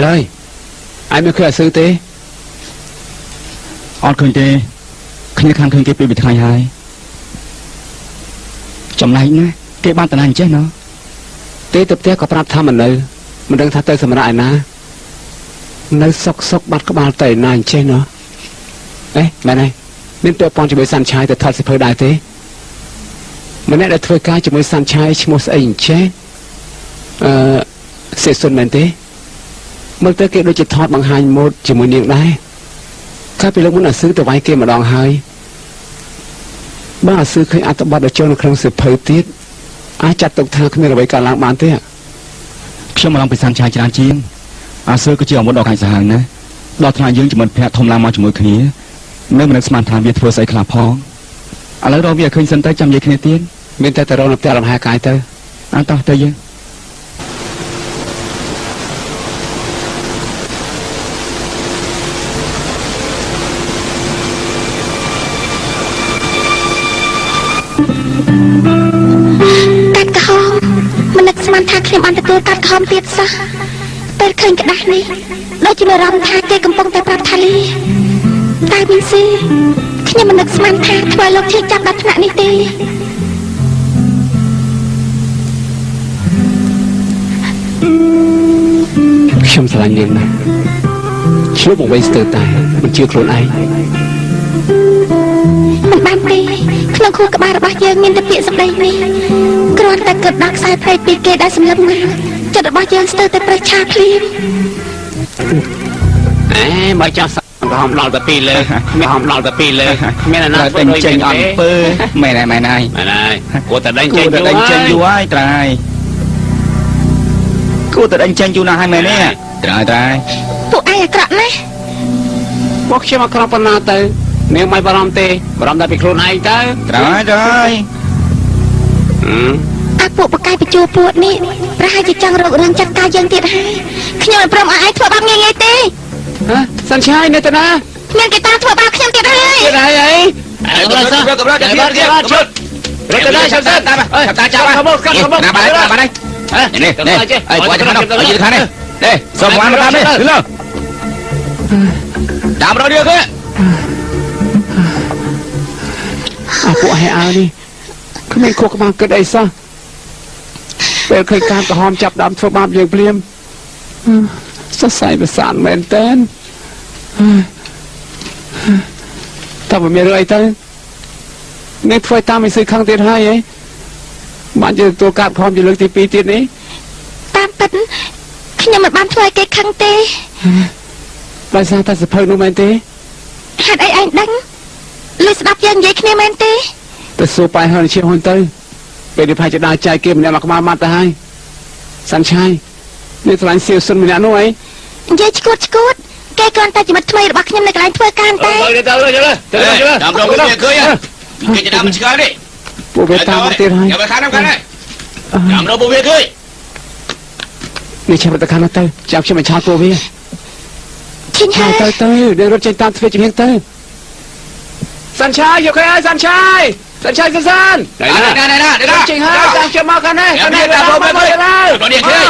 ơi ai mới khơi sư tế ọt khơi tế khi khang khơi cái bị thay hai chồng này nè cái ban tận hành chết nó tế tập tế có prap tham mình đang thay tay sầm lại na nơi sọc bắt các bạn tẩy nàn chết nó ấy mẹ này nên tôi pon cho mấy sàn chai từ thật sẽ phơi đại thế mình đã thuê cái cho mấy sàn chai chỉ một ảnh chết sẽ xuân mền thếมื่อเกิดโดยจิตทอดบางหายหมดจะมือเนียงได้ข้าไปลงมันซื้อแต่ไว้เกมมาดองหายบ้าซื้อเคยอัตบัตรโจนครั้งสืบเผยติดอาจัดตกทางขึ้นในระบบการล้างบานเตี้ยช่วงมาลองไปสันชายจานจีนอาซื้อก็เจียวมดดอกไข่สางนะดอกทางยืงจะมันแพะทมลางมาจมูกขี้เมื่อมันสมานทางเวียดทัวใส่ขลาพองอะไรเราเวียเคยสันใต้จำยังคเนตีนเมื่อแต่เราหนับแต่ลำหายกายเตออันต่อเตยยังกัดกระหองมันนึกสมันทาเคลมอันตะตัวกัดกระหองเตียดซะเป็นเคยกระดาษนี่เราจะมารำทาเกกำปองแต่ปรับทะเลตายเป็นซีขยมันนึกสมันทาถวายลงที่จับดัชนะนี่ตีខ្ញុំស្រឡាញ់នាងណាស់ឈ្លោះបង្វេងស្ទើរតែមិនជឿខ្លួនឯងមិនបានទេក្នុងខួរក្បាលរបស់យើងមានតែពាក្យសម្ដីនេះគ្រាន់តែគិតដល់ខ្សែព្រៃពីគេដែលសម្លឹងមកចិត្តរបស់យើងស្ទើរតែប្រឆាភ្លាមបើចោះก็หอมเราแต่ปีเลยไม่หอมเราแต่ปีเลยไม่น่าน่าเป็นเจงอ่อนเปื้อไม่ได้ไม่ได้กูแต่ได้เจงอยู่ไอ้ตายกูแต่ได้เจงอยู่นะให้แม่เนี่ยตายพวกไอ้กระนะพวกเชื่อมาครอบปนาเตอเนื้อไม่บารมเตบารมได้ไปโคลนไอ้เตอตายอาพวกปากไก่ไปจูปวดนี่ประหารจะจังเราเรื่องจัดการยังติดให้ขยมพร้อมไอ้ทั่วบ้านไงเต้ฮะสัญชัยเนี่ยแต่นะเงินกีตาทั่วบ้านขยมติดให้ติดให้ไอ้กำลังชุดรถจะได้ชับตาไปชับตาจ้าไปมาได้นี่ไอ้ปล่อยจะขันเอายืนขันนี่ส่งวันมาตามนี่ถึงแล้วตามเราเดียวกันพวกให้เอานี่เขาไม่ควบมาเกิดไอ้ซะเป็นเคยการกระหอมจับดำทั่วบ้านอย่างเปลี่ยมสดใสประสานเหมือนเต้นถ้าไม่มีเรื่องไอ้เต้นในถ้วยตามไปซื้อข้างเตียนให้ไอ้บ้านจะตัวการพร้อมจะเลือกตีปีตีนี้ตามเป็นขยมมันบ้านถ้วยเกข้างเต้ไปซาตาสะเพลินแมนเต้หัดไอ้ดังเลยสดับยังยัยขยมแมนเต้แต่สู้ไปเฮาเชี่ยวหุ่นเต้เป็นดิพายจะได้ใจเกมเนี่ยมาแต่ให้สันชัยนี่สลายเสียวสุนมีหน้าหน่วยยัยชกุดแกก่อนแต่จะมาทำไมบักขยมในกลางถ้วยการเต้เลยตามเราไปเคยแกจะดำมันชิคกี้พวกเวตามาเตะให้อย่าไปค้านน้ำกันเลยตามเราพวกเวเคยนี่ใช่ปฏิการนะเต้จับใช่ไหมชาตัวเวียชิงให้เต้เดินรถเจนตามทเวจะเพียงเต้สัญชัยอยู่ใครไอ้สัญชัยสั้นไหนจริงฮะตามเชื่อมากันแน่กันแน่ตามไปเลยตอนนี้เคย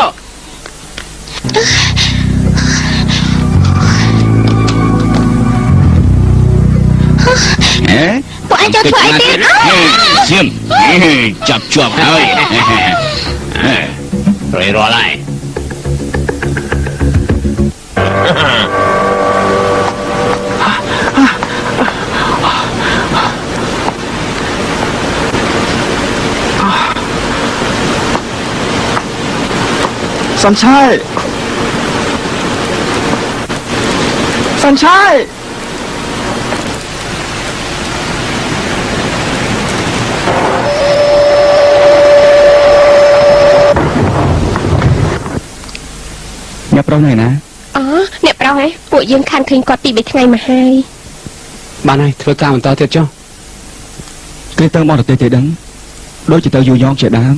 พวกไอ้เจ้าถอยดิเชี่ยมจับจวบเลยรออะไรสัญชัยเนี่ยเปล่าไหนนะอ๋อเนี่ยเปล่าไงปวดยังคันถึงกอดตีไปไงมาให้บ้านไหนเธอการมันต่อเตี้ยจ้าเกยเติมบอลเตะดังโดยจะเตยอยู่ยองเฉดน้ำ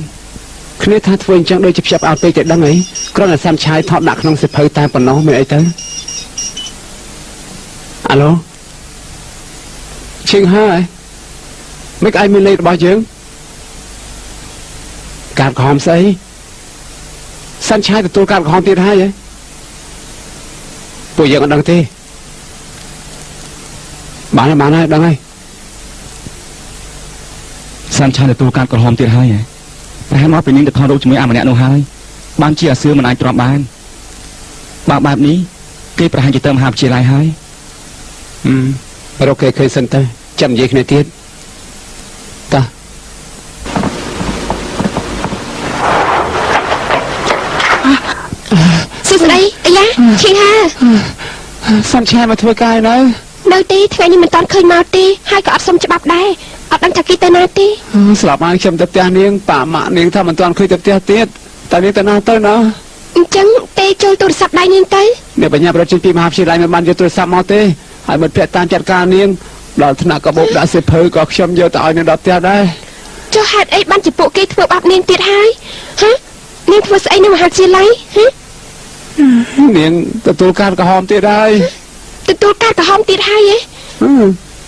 คือเนี่ยถ้าทวนจังโดยจะจับเอาไปเตะดังไงก็น่าสันชัยทอดหนักน้องสิเพยตายปนน้องไม่ไอ้เต้ฮัลโหลเชียงห้าไม่ไอ้มีเลยบ่อยจังการหอมใส่สัญชัยแต่ตัวการหอมตีได้ยัง ពួកយើងអត់ដឹងទេបានហើយដឹងហើយ សាន់ឆាយទទួលការក្រហមទៀតហើយប្រហែលមកពីនាងទៅថតរូបជាមួយអាម្នាក់នោះហើយបានជាអាសឿមិនអាចទ្រាំបានបើបែបនេះគេប្រហែលជាទៅមហាវិទ្យាល័យហើយរកគេឃើញសិនទៅចាំនិយាយគ្នាទៀតតោះសួស្ដីអាយ៉ាឈីហាសាន់ឆាយមកធ្វើការនៅទេថ្ងៃនេះមិនតាន់ឃើញមកទេហើយក៏អត់សុំច្បាប់ដែរអត់ដឹងថាគេទៅណាទេស្លាប់ហើយខ្ញុំទៅផ្ទះនាងប៉ាម៉ាក់នាងថាមិនតាន់ឃើញទៅផ្ទះទៀតតែនាងទៅណាទៅណាអញ្ចឹងទេចូលទូរស័ព្ទដៃនាងទៅអ្នកបញ្ញាប្រជិញពីមហាវិទ្យាល័យមិនបានយកទូរស័ព្ទមកទេហើយមិត្តភក្តិតាមចាត់ការនាងដល់ថ្នាក់កាបូបដាក់សិភៅក៏ខ្ញុំយកទៅឲ្យនាងដល់ផ្ទះដែរចុះហេតុអីបានជាពួកគេធ្វើបាបនាងទៀតហើយហ៎នាងធ្វើស្អីនៅមហាវិទ្យាល័យហ៎នាងទទួលការក្រហមទៀតហើយទទួលការក្រហមទៀតហើយ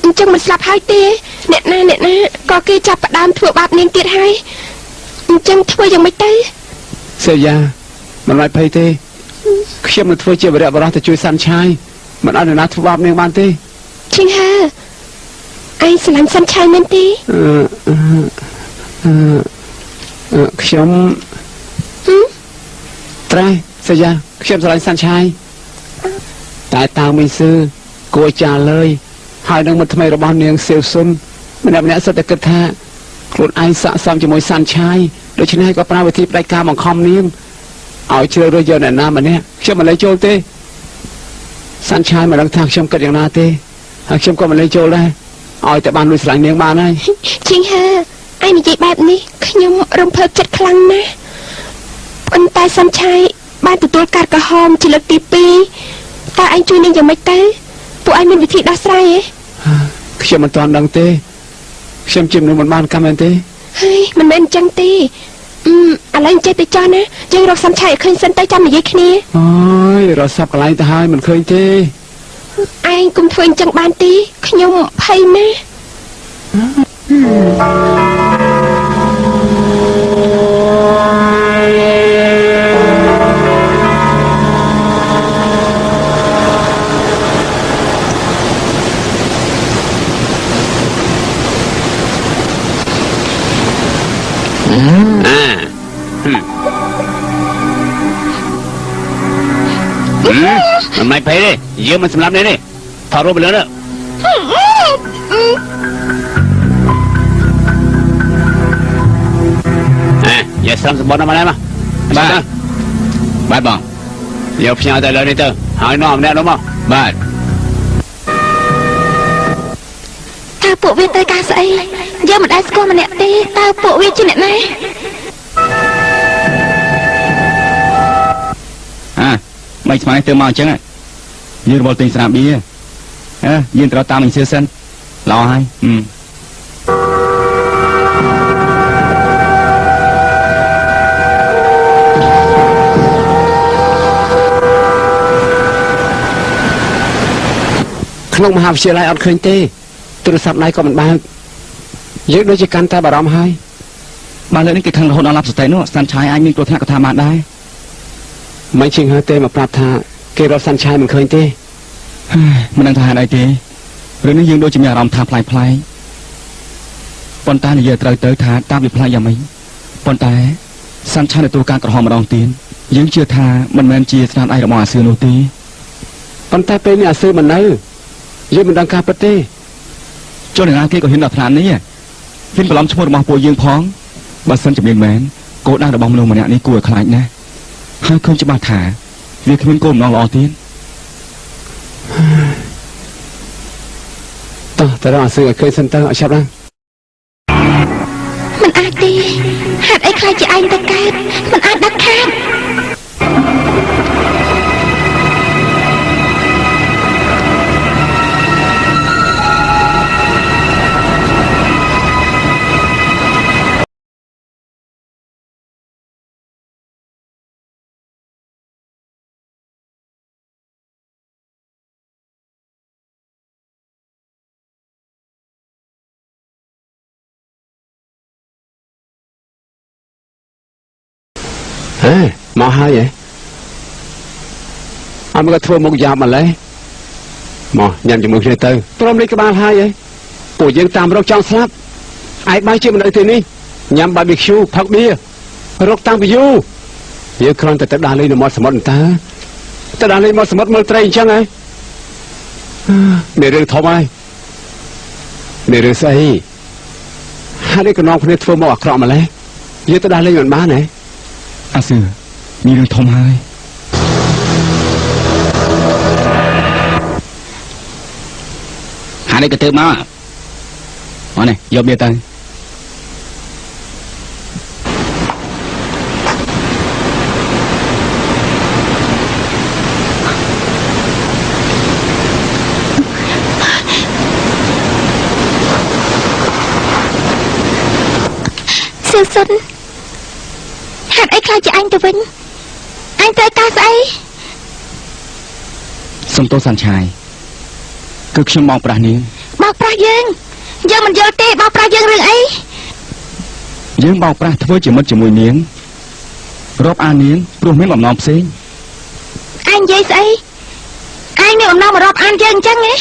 អញ្ចឹងមិនស្លាប់ហើយទេអ្នកណាក៏គេចាប់ផ្ដើមធ្វើបាបនាងទៀតហើយអញ្ចឹងធ្វើយ៉ាងម៉េចទៅសេយ៉ាមិនបាច់ភ័យទេខ្ញុំនឹងធ្វើជាវរៈបរោះទៅជួយសាន់ឆាយមិនអត់អ្នកណាធ្វើបាបនាងបានទេឈិងហើឯងស្រឡាញ់សាន់ឆាយមែនទេខ្ញុំត្រែសេយ៉ាខ្ញុំស្រឡាញ់សាន់ឆាយតែតាមីស៊ឺគួរចាលើយហើយនឹងមិត្តថ្មីរបស់នាងសៀវស៊ុនម្នាក់សិតតែគិតថាខ្លួនឯងស័ក្តិសមជាមួយសាន់ឆាយដូច្នេះក៏ប្រើវិធីផ្ដាច់ការបង្ខំនាងឲ្យជ្រើសរើសយកអ្នកណាម្នាក់ខ្ញុំមិនលេចចូលទេសាន់ឆាយមិនដឹងថាខ្ញុំគិតយ៉ាងណាទេហើយខ្ញុំក៏មិនលេចចូលដែរឲ្យតែបានលួចស្រឡាញ់នាងបានហើយឈិងហើឯងនិយាយបែបនេះខ្ញុំរំភើបចិត្តខ្លាំងណាស់ប៉ុន្តែសាន់ឆាយបានទទួលការក្រហមជាលើកទី2តើឯងជួយនាងយ៉ាងម៉េចទៅពួកឯងមានវិធីដោះស្រាយទេខ្ញុំមិនទាន់ដឹងទេខ្ញុំជំនុំមិនបានកម្មមែនទេហើយមិនមែនអញ្ចឹងទេឥឡូវចេះទៅចោះណាយើងរកសាន់ឆាយឲ្យឃើញសិនទៅចាំនិយាយគ្នាអូយរកសាប់កន្លែងទៅហើយមិនឃើញទេឯងកុំធ្វើអញ្ចឹងបានទេខ្ញុំភ័យណាស់មិនមិនភ័យទេយើងមិនសម្លាប់នេះទេថតរូបទៅលើនោះយកស្រឹមសម្បត្តិមកណាបាទបងយកផ្ញើទៅលើនេះទៅហើយនាំម្នាក់នោះមកបាទតើពួកវាត្រូវការស្អីយើងមិនដែលស្គាល់ម្នាក់ទេតើពួកវាជាអ្នកណាមិនស្មានទៅមកអញ្ចឹងយើងរវល់ទិញស្រាបៀយើងត្រូវតាមអញ្ជើញសិនល្អហើយក្នុងមហាវិទ្យាល័យអត់ឃើញទេទូរស័ព្ទដៃក៏មិនបើកយើងដូចជាកាន់តែបារម្ភហើយបើលើនេះគេខឹងរហូតដល់ឡាប់សតិនោះសាន់ឆាយអាចមានគ្រោះថ្នាក់ក៏ថាបានដែរមិនជាងហើយទេមកប្រាប់ថាគេរកសាន់ឆាយមិនឃើញទេមិនដឹងថាហេតុអីទេរឿងនេះយើងដូចជាមានអារម្មណ៍ថាប្លែកប៉ុន្តែនិយាយត្រូវទៅថាតាមវាប្លែកយ៉ាងម៉េចប៉ុន្តែសាន់ឆាយទទួលការក្រហមម្ដងទៀតយើងជឿថាមិនមែនជាស្នាដៃរបស់អាសឿនោះទេប៉ុន្តែពេលនេះអាសឿមិននៅយើងមិនដឹងការពិតទេចុះអ្នកណាគេក៏ហ៊ានដល់ថ្នាក់នេះហ៊ានបន្លំឈ្មោះរបស់ពួកយើងផងបើសិនជាមានមែនគោលដៅរបស់មនុស្សម្នាក់នេះគួរឲ្យខ្លាចណាស់ហើយឃើញច្បាស់ថាវាគ្មានគោលបំណងល្អទៀតតោះតែរកអាសឿឲ្យឃើញសិនទៅឲ្យឆាប់ណាមិនអាចទេហេតុអីខ្លាចជាឯងទៅកើតមិនអាចដាច់ខាតមកហើយ ហើយមកធ្វើមុខយ៉ាប់ម្លេះមកញ៉ាំជាមួយគ្នាទៅព្រមលេខក្បាលហើយឯងពួកយើងតាមរកចង់ស្លាប់ឯបាយជាមិនអីទេនេះញ៉ាំ barbecue ផឹកបៀរកតាំងពីយូរយើងគ្រាន់តែទៅដើរលេងនៅមាត់សមុទ្រតាទៅដើរលេងមាត់សមុទ្រមើលត្រីអញ្ចឹងហ៎មានរឿងធំហើយមានរឿងស្អីហើយនេះក៏នាំគ្នាធ្វើមកអាក្រក់ម្លេះយើងទៅដើរលេងមិនបានហ៎អាសឺមានរឿងធំហើយហើយនេះក៏ទៅមកអត់នេះយកបៀទៅសៀវសុនហេតុអីខ្លាចជាអញទៅវិញអញត្រូវការស្អីសុំទោសសាន់ឆាយគឺខ្ញុំបោកប្រាស់នាងបោកប្រាស់យើងមិនយល់ទេបោកប្រាស់យើងរឿងអីយើងបោកប្រាស់ធ្វើជាមិត្តជាមួយនាងរាប់អាននាងព្រោះមានបំណងផ្សេងអញនិយាយស្អីអញមានបំណងមករាប់អានយើងអញ្ចឹងហ៎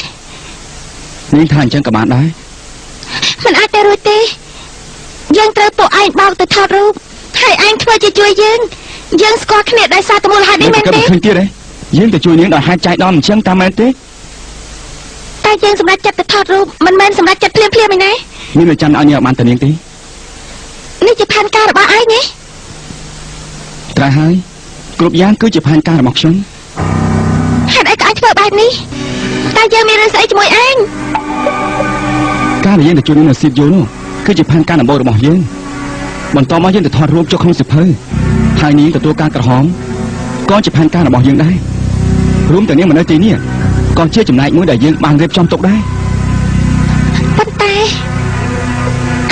នាងថាអញ្ចឹងក៏បានដែរមិនអាចទៅរួចទេយើងត្រូវពួកឯងបោកទៅថតរូបហើយឯងធ្វើជាជួយយើងស្គាល់គ្នាដោយសារតែមូលហេតុនេះមែនទេឃើញទៀតទេយើងទៅជួយនាងដោយហេតុចៃដន្យអញ្ចឹងតាមមែនទេតែយើងសម្រេចចិត្តទៅថតរូបមិនមែនសម្រេចចិត្តភ្លាមឯណាមានតែចាំឲ្យនាងបានទៅនាងទេនេះជាផែនការរបស់ឯងទេត្រូវហើយគ្រប់យ៉ាងគឺជាផែនការរបស់ខ្ញុំហេតុអីក៏ឯងធ្វើបែបនេះតែយើងមានរឿងស្អីជាមួយឯងការដែលយើងទៅជួយនាងនៅស៊ីតយូនោះគឺជាផែនការដំបូងរបស់យើងបន្តមកយើងទៅថតរូបចុះក្នុងសិភៅហើយនាងទទួលការក្រហមក៏ជាផែនការរបស់យើងដែររួមទាំងនាងមកនៅទីនេះក៏ជាចំណែកមួយដែលយើងបានរៀបចំទុកដែរប៉ុន្តែ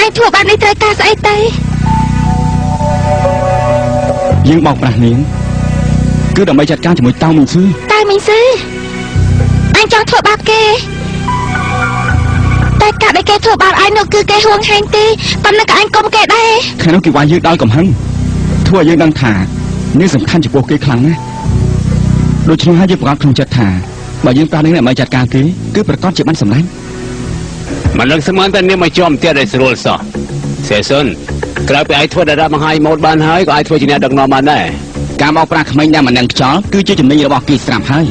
ឯងធ្វើបែបនេះត្រូវការស្អីទៅយើងបោកប្រាស់នាងគឺដើម្បីចាត់ការជាមួយតៅមីងស៊ឺអញចង់ធ្វើបាបគេតែកាប់ឲ្យគេធ្វើបាបឯងនោះគឺគេហួងហែងទេប៉ុន្តែក៏អញគុំគេដែរខាងនោះគេវាយយើងដល់កំហឹងធ្វើឲ្យយើងដឹងថានេះសំខាន់ចំពោះគេខ្លាំងណាស់ដូច្នេះហើយយើងប្រកាសក្នុងចិត្តថាបើយើងប្រាប់នឹងអ្នកមកចាត់ការគេគឺប្រកាសជាបានសម្លាញ់មិននឹងស្មានតែនេះមកជាប់ទៀតឲ្យស្រួលសោះសេសុនក្រៅពីឯងធ្វើដល់រ៉ាប់បង្ហាញម៉ូតបានហើយក៏អាចធ្វើជាអ្នកដឹកនាំបានដែរការបោកប្រាស់ក្មេងដែលមិននឹងខ្យល់គឺជាចំណេញរបស់គេស្រាប់ហើយ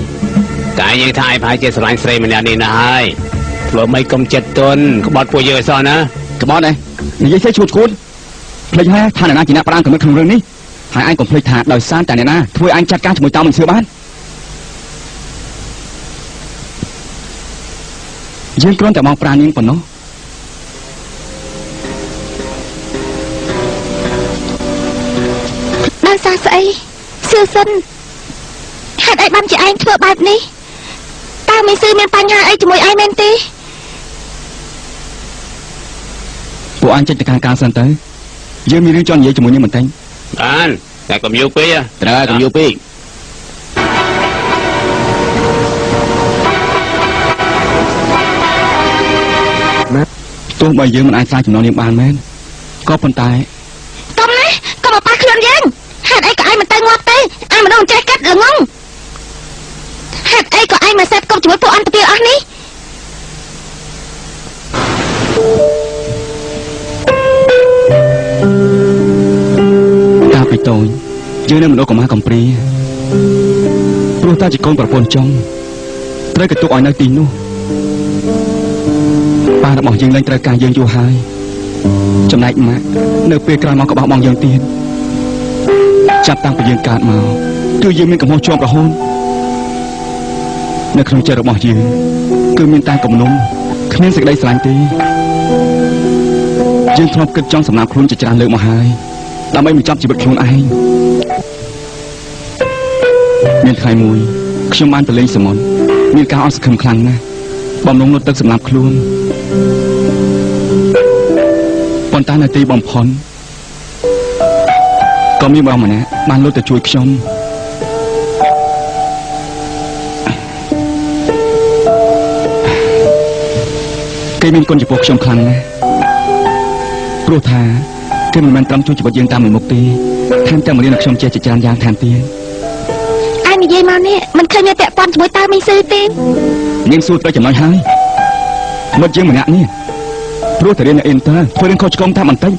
តែយើងថាឯងប្រហែលជាស្រឡាញ់ស្រីម្នាក់នេះណាស់ហើយធ្វើមិនកុំចិត្តទន់ក្បត់ពួកយើងឲ្យសោះណាក្បត់ទេនិយាយទៅឈួតភ្លេចហើយថាអ្នកណាជាអ្នកប្រាំកំណត់ក្នុងរឿងនេះហើយឯងកុំភ្លេចថាដោយសារតែអ្នកណាធ្វើឯងចាត់ការជាមួយតៅមិនសឿបានយើងគ្រាន់តែមកប្រានាងប៉ុណ្ណោះដោយសារស្អីសៀវសិនហេតុអីបានជាឯងធ្វើបែបនេះតើមីស៊ឺមានបញ្ហាអីជាមួយឯងមែនទេពួកអញចេញទៅការសិនទៅយើងមានរឿងចង់និយាយជាមួយនាងបន្តិចបានតែកុំយូរពេកត្រូវកុំយូរពេកទោះបីយើងមិនអាចស្រាយចំណងនាងបានមែនក៏ប៉ុន្តែកុំណាកុំមកប៉ះខ្លួនយើងហេតុអីក៏ឯងមិនទៅងាប់ទេឯងមនុស្សចេះកាត់ល្ងងហេតុអីក៏ឯងមកសេពគប់ជាមួយពួកអន្តពាលអស់នេះតាពីតូចយើងនៅមនុស្សកម្មាកំព្រាព្រោះតាជាកូនប្រពន្ធចុងត្រូវកទុកឲ្យនៅទីនោះប៉ារបស់យើងលែងត្រូវការយើងយូរហើយចំណែកម៉ាក់នៅពេលក្រោយមកក៏បោះបង់យើងទៀតចាប់តាំងពីយើងកើតមកគឺយើងមានកំហុសជាប់រហូតនៅក្នុងចិត្តរបស់យើងគឺមានតែកំណុំគ្មានសេចក្តីស្រឡាញ់ទេយើងធ្លាប់គិតចង់សម្លាប់ខ្លួនជាច្រើនលើកមកហើយដើម្បីបញ្ចប់ជីវិតខ្លួនឯងមានថ្ងៃមួយខ្ញុំបានទៅលេងសមុទ្រមានការអត់សង្ឃឹមខ្លាំងណាស់បំណងលុតទឹកសម្លាប់ខ្លួនប៉ុន្តែនៅទីបំផុតក៏មានបងម្នាក់បានលុតទៅជួយខ្ញុំគេមានគុណចំពោះខ្ញុំខ្លាំងណាស់ព្រោះថាគេមិនមែនត្រឹមជួយជីវិតយើងតាមមួយមុខទេថែមទាំងរៀនឲ្យខ្ញុំចេះជាច្រើនយ៉ាងថែមទៀតឯងនិយាយ មកនេះមិនឃើញមានពាក់ព័ន្ធជាមួយតើមីងស៊ឺទេ នាងសួរទៅចំណុចហើយមិត្តយើងម្នាក់នេះព្រោះតែរៀននៅអ៊ីនទ័រធ្វើរឿងខុសឆ្គងតាមបន្តិច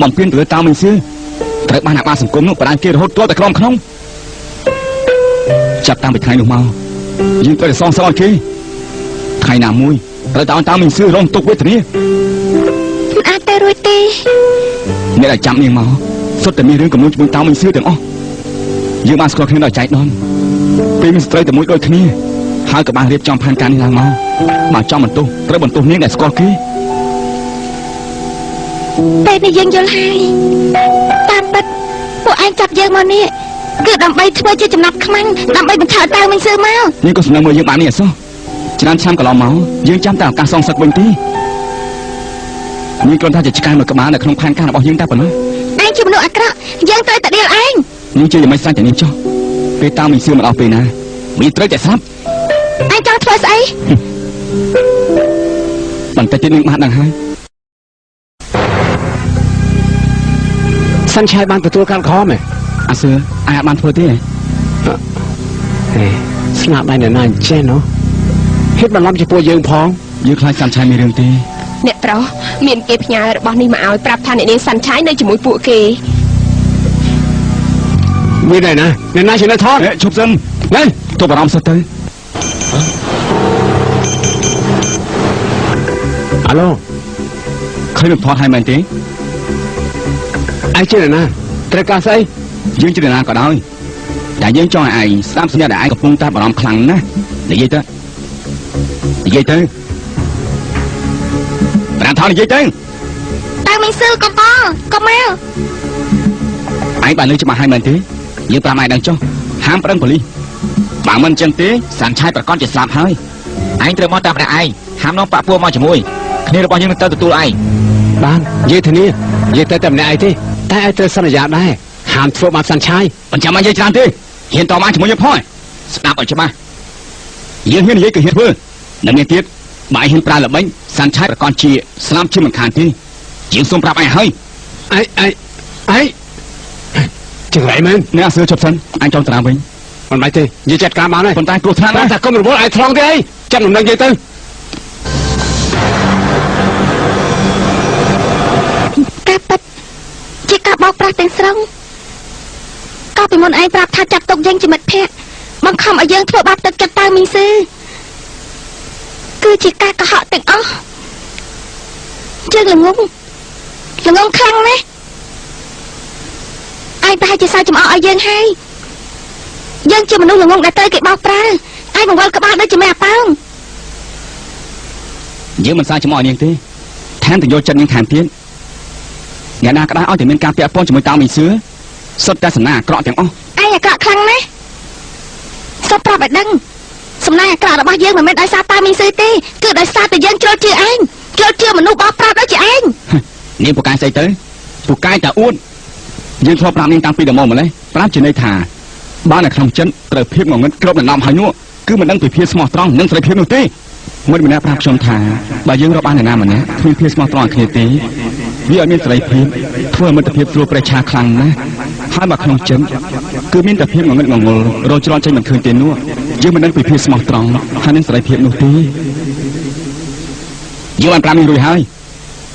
បំពេញទៅលើតើមីងស៊ឺត្រូវបានអាបាសង្គមនោះបដាគេរហូតទាល់តែក្រុមក្នុងចាប់តាមពីថ្ងៃនោះមកយើងត្រូវតែសងសឹកឲ្យគេថ្ងៃណាមួយត្រូវតែឲ្យតើមីងស៊ឺរងទុក្ខវេទនា មិនអាចទៅរួចទេ អ្នកដែលចាំនាងមកសុទ្ធតែមានរឿងកំនួនជាមួយតើមីងស៊ឺទាំងអស់យើងបានស្គាល់គ្នាដោយចែកដនពេលមានស្ត្រីតែមួយដូចគ្នាហើយក៏បានរៀបចំផែនការនេះឡើងមកចំបន្ទោសត្រូវបន្ទោសនាងដែលស្គាល់គេ ពេលនេះយើងយល់ហើយតាមពិតពួកឯងចាប់យើងមកនេះគឺដើម្បីធ្វើជាចំណាប់ខ្មាំងដើម្បីបញ្ឆោតតើមីងស៊ឺមក នាងក៏ស្នើមើលយើងបាននេះអសោះច្រើនឆ្នាំកន្លងមកយើងចាំតែឱកាសសងសឹកវិញទេនាងគ្រាន់តែជាឆ្កែមួយក្បាលនៅក្នុងផែនការរបស់យើងតែប៉ុណ្ណោះ ឯងជាមនុស្សអាក្រក់យើងត្រូវតែដៀលឯង នាងជាយ៉ាងម៉េចស្រេចតែនាងចុះពេលតើមីងស៊ឺមកដល់ពេលណាមានត្រូវតែស្លាប់ ឯងចង់ធ្វើស្អី បន្តិចទៀតនាងបានដឹងហើយ សាន់ឆាយបានទទួលការខំហ៎ អាសឿអាចបានធ្វើទេ ស្នាប់ដៃនៅណាអញ្ចេះណោះហេតុបន្លំចំពោះយើងផង យើងខ្លាចសាន់ឆាយមានរឿងទេ អ្នកប្រុសមានគេផ្ញើរបស់នេះមកឲ្យប្រាប់ថាអ្នកនាងសាន់ឆាយនៅជាមួយពួកគេ មានដែរណាអ្នកណាជាអ្នកថត ឈប់សិននេះទៅបារម្ភសិនទៅ អាឡូ ឃើញនឹងថតឲ្យមែនទេ ឯងជាអ្នកណាត្រូវការស្អី យើងជាអ្នកណាក៏ដោយតែយើងចង់ឲ្យឯងស្ដាប់សញ្ញាដែលឯងកំពុងតែបារម្ភខ្លាំងណាស់និយាយទៅប្រាំថតនិយាយទៅ តើមីងស៊ឺកុំមក ឯងបានលើច្បាស់ហើយមែនទេយើងប្រាប់ឯងដឹងចុះហាមប្តឹងប៉ូលីសបើមិនចឹងទេសាន់ឆាយប្រកាសជាស្លាប់ហើយឯងត្រូវមកតាមម្នាក់ឯងហាមនាំប៉ាពួរមកជាមួយគ្នារបស់យើងនឹងទៅទទួលឯង បាននិយាយធានានិយាយទៅតែម្នាក់ឯងទេតែឯងត្រូវសន្យាដែរហាមធ្វើបាបសាន់ឆាយ មិនចាំឲ្យនិយាយច្រើនទេហ៊ានតមកជាមួយយើងផងស្ដាប់ឲ្យច្បាស់យើងហ៊ាននិយាយគឺហ៊ានធ្វើនៅមានទៀតបើឯងហ៊ានប្រើល្បិញសាន់ឆាយប្រកាសជាស្លាប់ជាមិនខានទេយើងសូមប្រាប់ឯងហើយ ឯងចង្រៃមែន អ្នកអាសឿជប់សិនអញចង់ត្រាំវិញ មិនបាច់ទេនិយាយចាត់ការបានហើយ ប៉ុន្តែគ្រោះថ្នាក់ណាស់ តែកុំរវល់ឯងត្រង់ទេអីចាំដំណឹងនិយាយទៅ ការពិតជាការបោកប្រាស់ទាំងស្រុងកាលពីមុនឯងប្រាប់ថាចាប់ទុកយើងជាមិត្តភក្តិបង្ខំឲ្យយើងធ្វើបាបទឹកចិត្តតើមីងស៊ឺគឺជាការកុហកទាំងអស់យើងល្ងងខ្លាំងណាស់ឯងប្រហែលជាសើចំអកឲ្យយើងហើយយើងជាមនុស្សល្ងងដែលត្រូវគេបោកប្រាស់ឯងបង្វិលក្បាលដូចជាមេអាប៉ោង យើងមិនសាចំអកនាងទេថែមទាំងយកចិត្តនាងថែមទៀតអ្នកណាក៏ដោយឲ្យតែមានការពាក់ព័ន្ធជាមួយតើមីងស៊ឺសុទ្ធតែសំណាងអាក្រក់ទាំងអស់ ឯងអាក្រក់ខ្លាំងណាស់សុំប្រាប់ឲ្យដឹងសំណាងអាក្រក់របស់យើងមិនមែនដោយសារតើមីងស៊ឺទេគឺដោយសារតែយើងជ្រុលជឿឯងជ្រុលជឿមនុស្សបោកប្រាស់ដូចជាឯង នាងពូកែស្អីទៅពូកែតែអួតយើងធ្លាប់ប្រាប់នាងតាំងពីដំបូងម្លេះប្រាប់ជាន័យថាបើនៅក្នុងចិត្តត្រូវភាពងងឹតគ្រប់ដណ្ដប់ហើយនោះគឺមិនដឹងពីភាពស្មោះត្រង់និងសេរីភាពនោះទេមិត្តម្នាក់ប្រាប់ខ្ញុំថាបើយើងរាប់អានអ្នកណាម្នាក់គ្មានភាពស្មោះត្រង់គ្នាទេវាអត់មានសេរីភាពធ្វើមិត្តភាពស្រួលប្រេះឆាខ្លាំងណាស់ហើយមកក្នុងចិត្តគឺមានតែភាពងងឹតងងល់រោច្រន់ចេញមិនឃើញទេនោះយើងមិនដឹងពីភាពស្មោះត្រង់ហើយនឹងសេរីភាពនោះទេយើងបានប្រាប់នាងរួចហើយ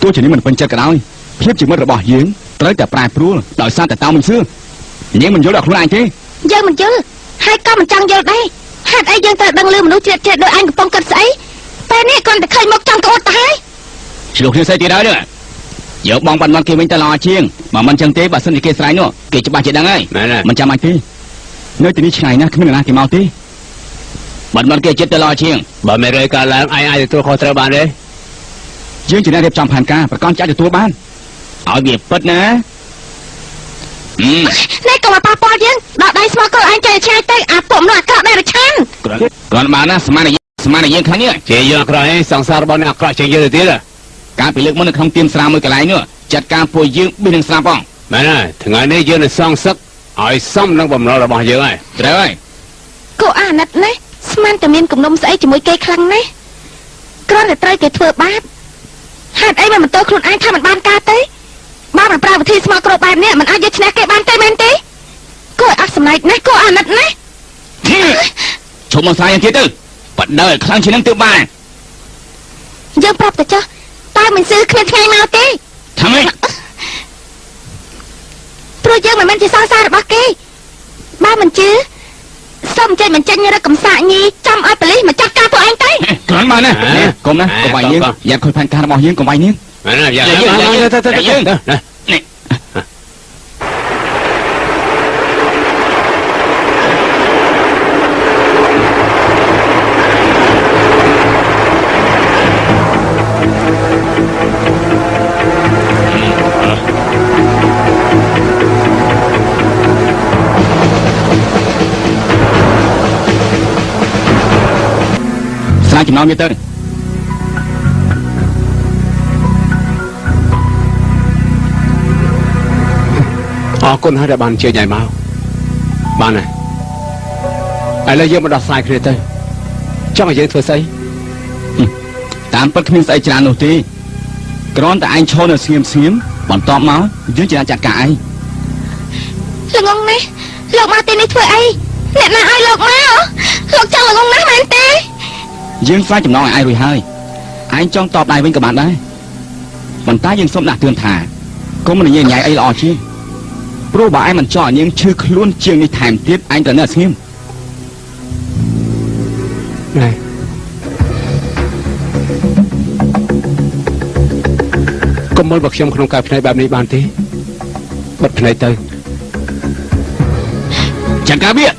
ទោះជានាងមិនពេញចិត្តក៏ដោយភាពជាមិត្តរបស់យើងត្រូវតែប្រែប្រួលដោយសារតែតើមីងស៊ឺនាងមិនយល់ដល់ខ្លួនឯងទេ យើងមិនយល់ហើយក៏មិនចង់យល់ដែរហេតុអីយើងត្រូវដឹងលឺមនុស្សជ្រៀតជ្រែកដោយឯងកំពុងគិតស្អីពេលនេះគ្រាន់តែឃើញមុខចង់ក្អួតទៅហើយ ឆ្លោះគ្នាស្អីទៀតហើយនេះយកបងបានមកគេវិញទៅល្អជាងបើមិនចឹងទេបើសិនជាគេស្រ័យនោះគេច្បាស់ជាដឹងហើយមិនចាំបាច់ទេនៅទីនេះឆ្ងាយណាស់គ្មាននរណាគេមកទេបាត់មកគេចិត្តទៅល្អជាង បើមិនរើការឡើងឯងអាចទទួលខុសត្រូវបានទេ យើងជាអ្នករៀបចំផែនការប្រកាសចាច់ទទួលបានឲ្យវាពិតណា នេះកុំមកប៉ះពាល់យើងដល់ដៃស្មោះគល់ឯងចេះឆ្ងាយទៅអាពុកមនុស្សអាក្រក់ដែលរឆាន គ្រាន់បានណាស្មានតែយើងខ្លាំងនេះ ជាយើងអាក្រក់ឯងសង្សាររបស់អ្នកអាក្រក់ជាងយើងទៅទៀត ការពីលើកមុននៅក្នុងទៀនស្រាមួយកន្លែងនោះចាត់ការពួកយើងប៊ីនឹងស្រាប់ផង មែនហើយថ្ងៃនេះយើងនឹងសងសឹកឲ្យសមនឹងបំណុលរបស់យើងហើយ ត្រូវហើយ គួរអាណិតណាស់ស្មានតែមានគំនុំស្អីជាមួយគេខ្លាំងណាស់គ្រាន់តែត្រូវគេធ្វើបាបហេតុអីមិនបន្ទោសខ្លួនឯងថាមិនបានការទេបើមិនប្រើវិធីស្មោះគ្របបែបនេះមិនអាចយកឈ្នះគេបានទេមែនទេគួរអត់សម្ដែងណាស់គួរអាណិតណាស់ ឈប់មកស្រាយយ៉ាងទៀតទៅបដៅឲ្យខ្លាំងជាងនឹងទៅបាន យើងប្រាប់ទៅចុះតើមិនស៊ឺគ្មានថ្ងៃមកទេ ថាម៉េច ព្រោះយើងមិនមែនជាសងសាររបស់គេបើមិនជឿសូមចេញបញ្ចេញរឹកកំសាកញីចាំឲ្យប៉ូលីសមកចាត់ការពួកឯងទៅ គ្រាន់មកណាកុំណាកុំវាយយើងយ៉ាត់ខូចផែនការរបស់យើងកុំវាយយើង យ៉ាទៅនេះស្រាវចំណោមវាទៅ អរគុណហើយដែលបានជើញឲ្យមកបានហើយឥឡូវយើងមកដោះស្រាយគ្នាទៅចង់ឲ្យយើងធ្វើស្អី តាមពិតគ្មានស្អីច្រើននោះទេគ្រាន់តែឯងឈរនៅស្ងៀមបន្ទាប់មកយើងจะចាត់ការឯង ល្ងងណាស់លោកមកទីនេះធ្វើអីអ្នកណាឲ្យលោកមកលោកចង់ល្ងងណាស់មែនទេ យើងស្រាវចំណងឲ្យឯងរួចហើយឯងចង់តបដៃវិញក៏បានដែរប៉ុន្តែយើងសូមដាក់ទឿនថាកុំនិយាយញ៉ៃអីល្អជាងព្រោះបើឯងមិនចង់ឲ្យយើងឈឺខ្លួនជាងនេះថែមទៀតឯងត្រូវនៅស្ងៀម ណែកុំមើលបើខ្ញុំក្នុងការផ្នែកបែបនេះបានទេបិទផ្នែកទៅ ចាត់ការវា ឯ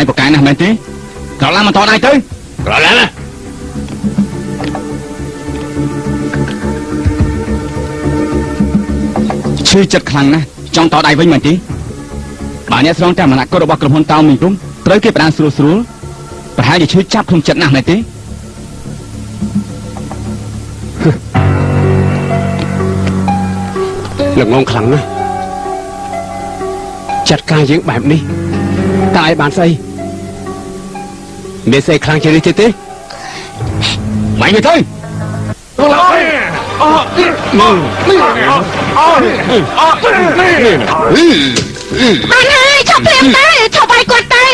ងប្រកែកណាស់មែនទេក្រឡាមកតដៃទៅក្រឡាណាឈឺចិត្តខ្លាំងណាស់ចង់តដៃវិញមែនទេបើអ្នកស្រង់តាមអនាគតរបស់ក្រុមហ៊ុនតោមីក្រុមត្រូវគេផ្ដាំស្រួលប្រហែលជាឈឺចាប់ក្នុងចិត្តណាស់មែនទេ ល្ងងខ្លាំងណាស់ចាត់ការយើងបែបនេះតើឯងបានស្អីមានស្អីខ្លាំងជាងនេះទេ មិនទៅ បានហើយឈប់ព្រាមទៅឈប់ឲ្យគាត់ទៅ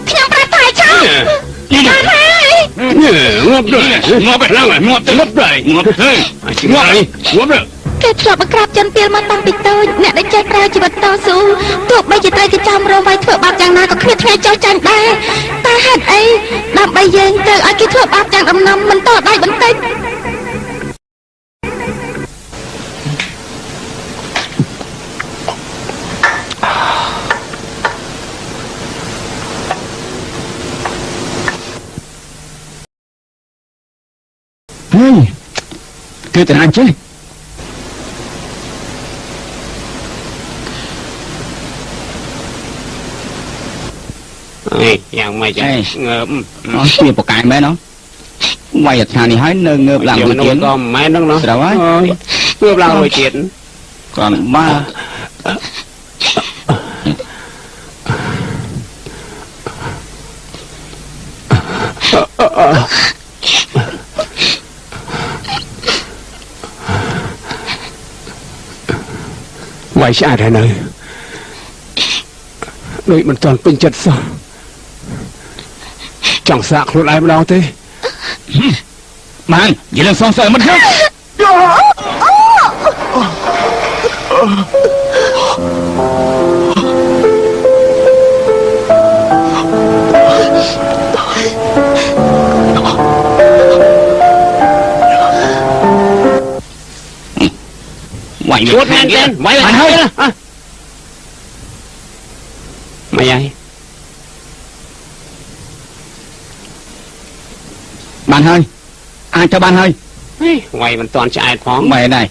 ខ្ញុំប្រាប់តែឈប់បានហើយ ងាប់ទៅងាប់ទៅងាប់ទៅងាប់ទៅងាប់ទៅងាប់ទៅ គេធ្លាប់មកក្រាបចន្ទទាលមកតាំងពីតូចអ្នកដែលចេះប្រើជីវិតតស៊ូទោះបីជាត្រូវគេចាំរងវាយធ្វើបាបយ៉ាងណាក៏គ្មានថ្ងៃចោលចាញ់ដែរតែហេតុអីដើម្បីយើងទៅឲ្យគេធ្វើបាបយ៉ាងដំណំមិនតដៃបន្តិច Hey, cứ tình anh chứ. Dạng mày Ê. ngợp Nó xuyên một cái mấy nó. Quay ở thằng này hãy ngợp làm Kiểu người nó kiến. còn mấy nó Đâu ấy? Ngợp làm người chuyện Còn ba. Quay xa ra nơi đôi mình toàn bình chật sao chẳng sạc luôn ai mà đâu thế Man, vậy lần xong sợ mất hết. Quay Chuột men tên quay lại hơi mày ai Bạn hơi. Ai cho bạn hơi? quay mình toàn chạy phóng Mày này.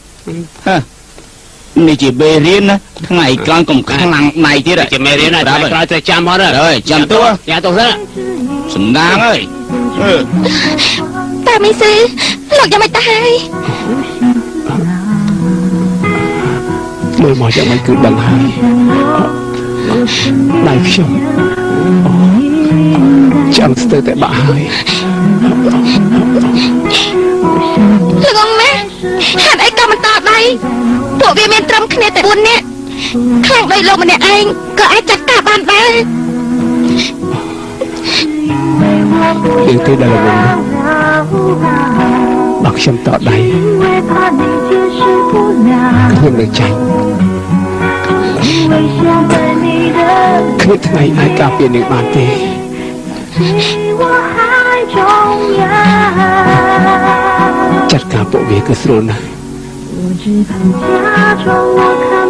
Này chỉ bê riêng á. Thằng này con cùng khăn lặng này chứ rồi. chỉ mày đến này Đó tao tao chăm hết rồi Rồi, chăm tua. dạ tôi thế Xứng đáng ơi. តាមីស៊ីលោកយ៉ាងម៉េចទៅហើយ មើលមកយ៉ាងម៉េចគឺដឹងហើយដៃខ្ញុំចាំស្ទើរតែបាក់ហើយ ល្ងងណាហេតុអីក៏មិនតបដៃពួកវាមានត្រឹមគ្នាតែ4នាក់ខ្លាំងដោយលោកម្នាក់ឯងក៏អាចចាត់ការបានដែរ យើងទេដែលល្ងងបើខ្ញុំតដៃខ្ញុំនឹងចាញ់គ្មានថ្ងៃអាចការពារនាងបានទេចាត់ការពួកវាគឺស្រួលណាស់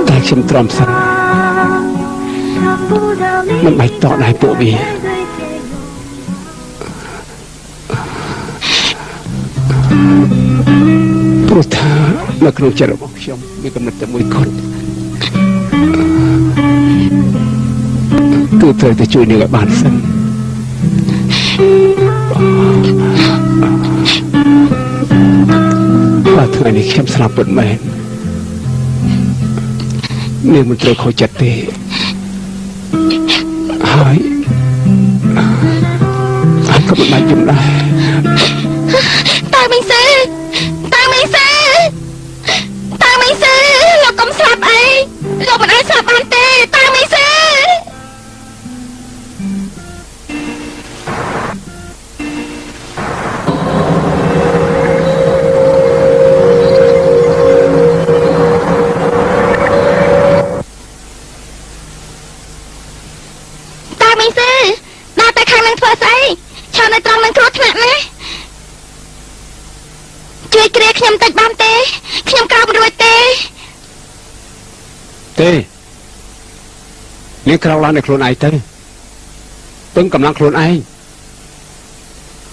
តែខ្ញុំទ្រាំសិនមិនបាច់តដៃពួកវាព្រោះថានៅក្នុងចិត្តរបស់ខ្ញុំមានកំណត់តែមួយគត់គឺត្រូវតែជួយនាងឲ្យបានសិនបើថ្ងៃនេះខ្ញុំស្លាប់ពិតមែននាងមិនត្រូវខូចចិត្តទេហើយក៏មិនបាច់យំដែរតាមីងសឺលោកកុំស្លាប់អីលោកមិនអាចស្លាប់បានទេតាមីងសឺដល់តែខាងនឹងធ្វើស្អីឆាននៅត្រង់នឹងគ្រោះថ្នាក់ណាជួយគ្រាខ្ញុំតិចបានទេខ្ញុំក្រោបមិនរួចទេនាងក្រោកឡើងនៅខ្លួនឯងទៅពឹងកម្លាំងខ្លួនឯង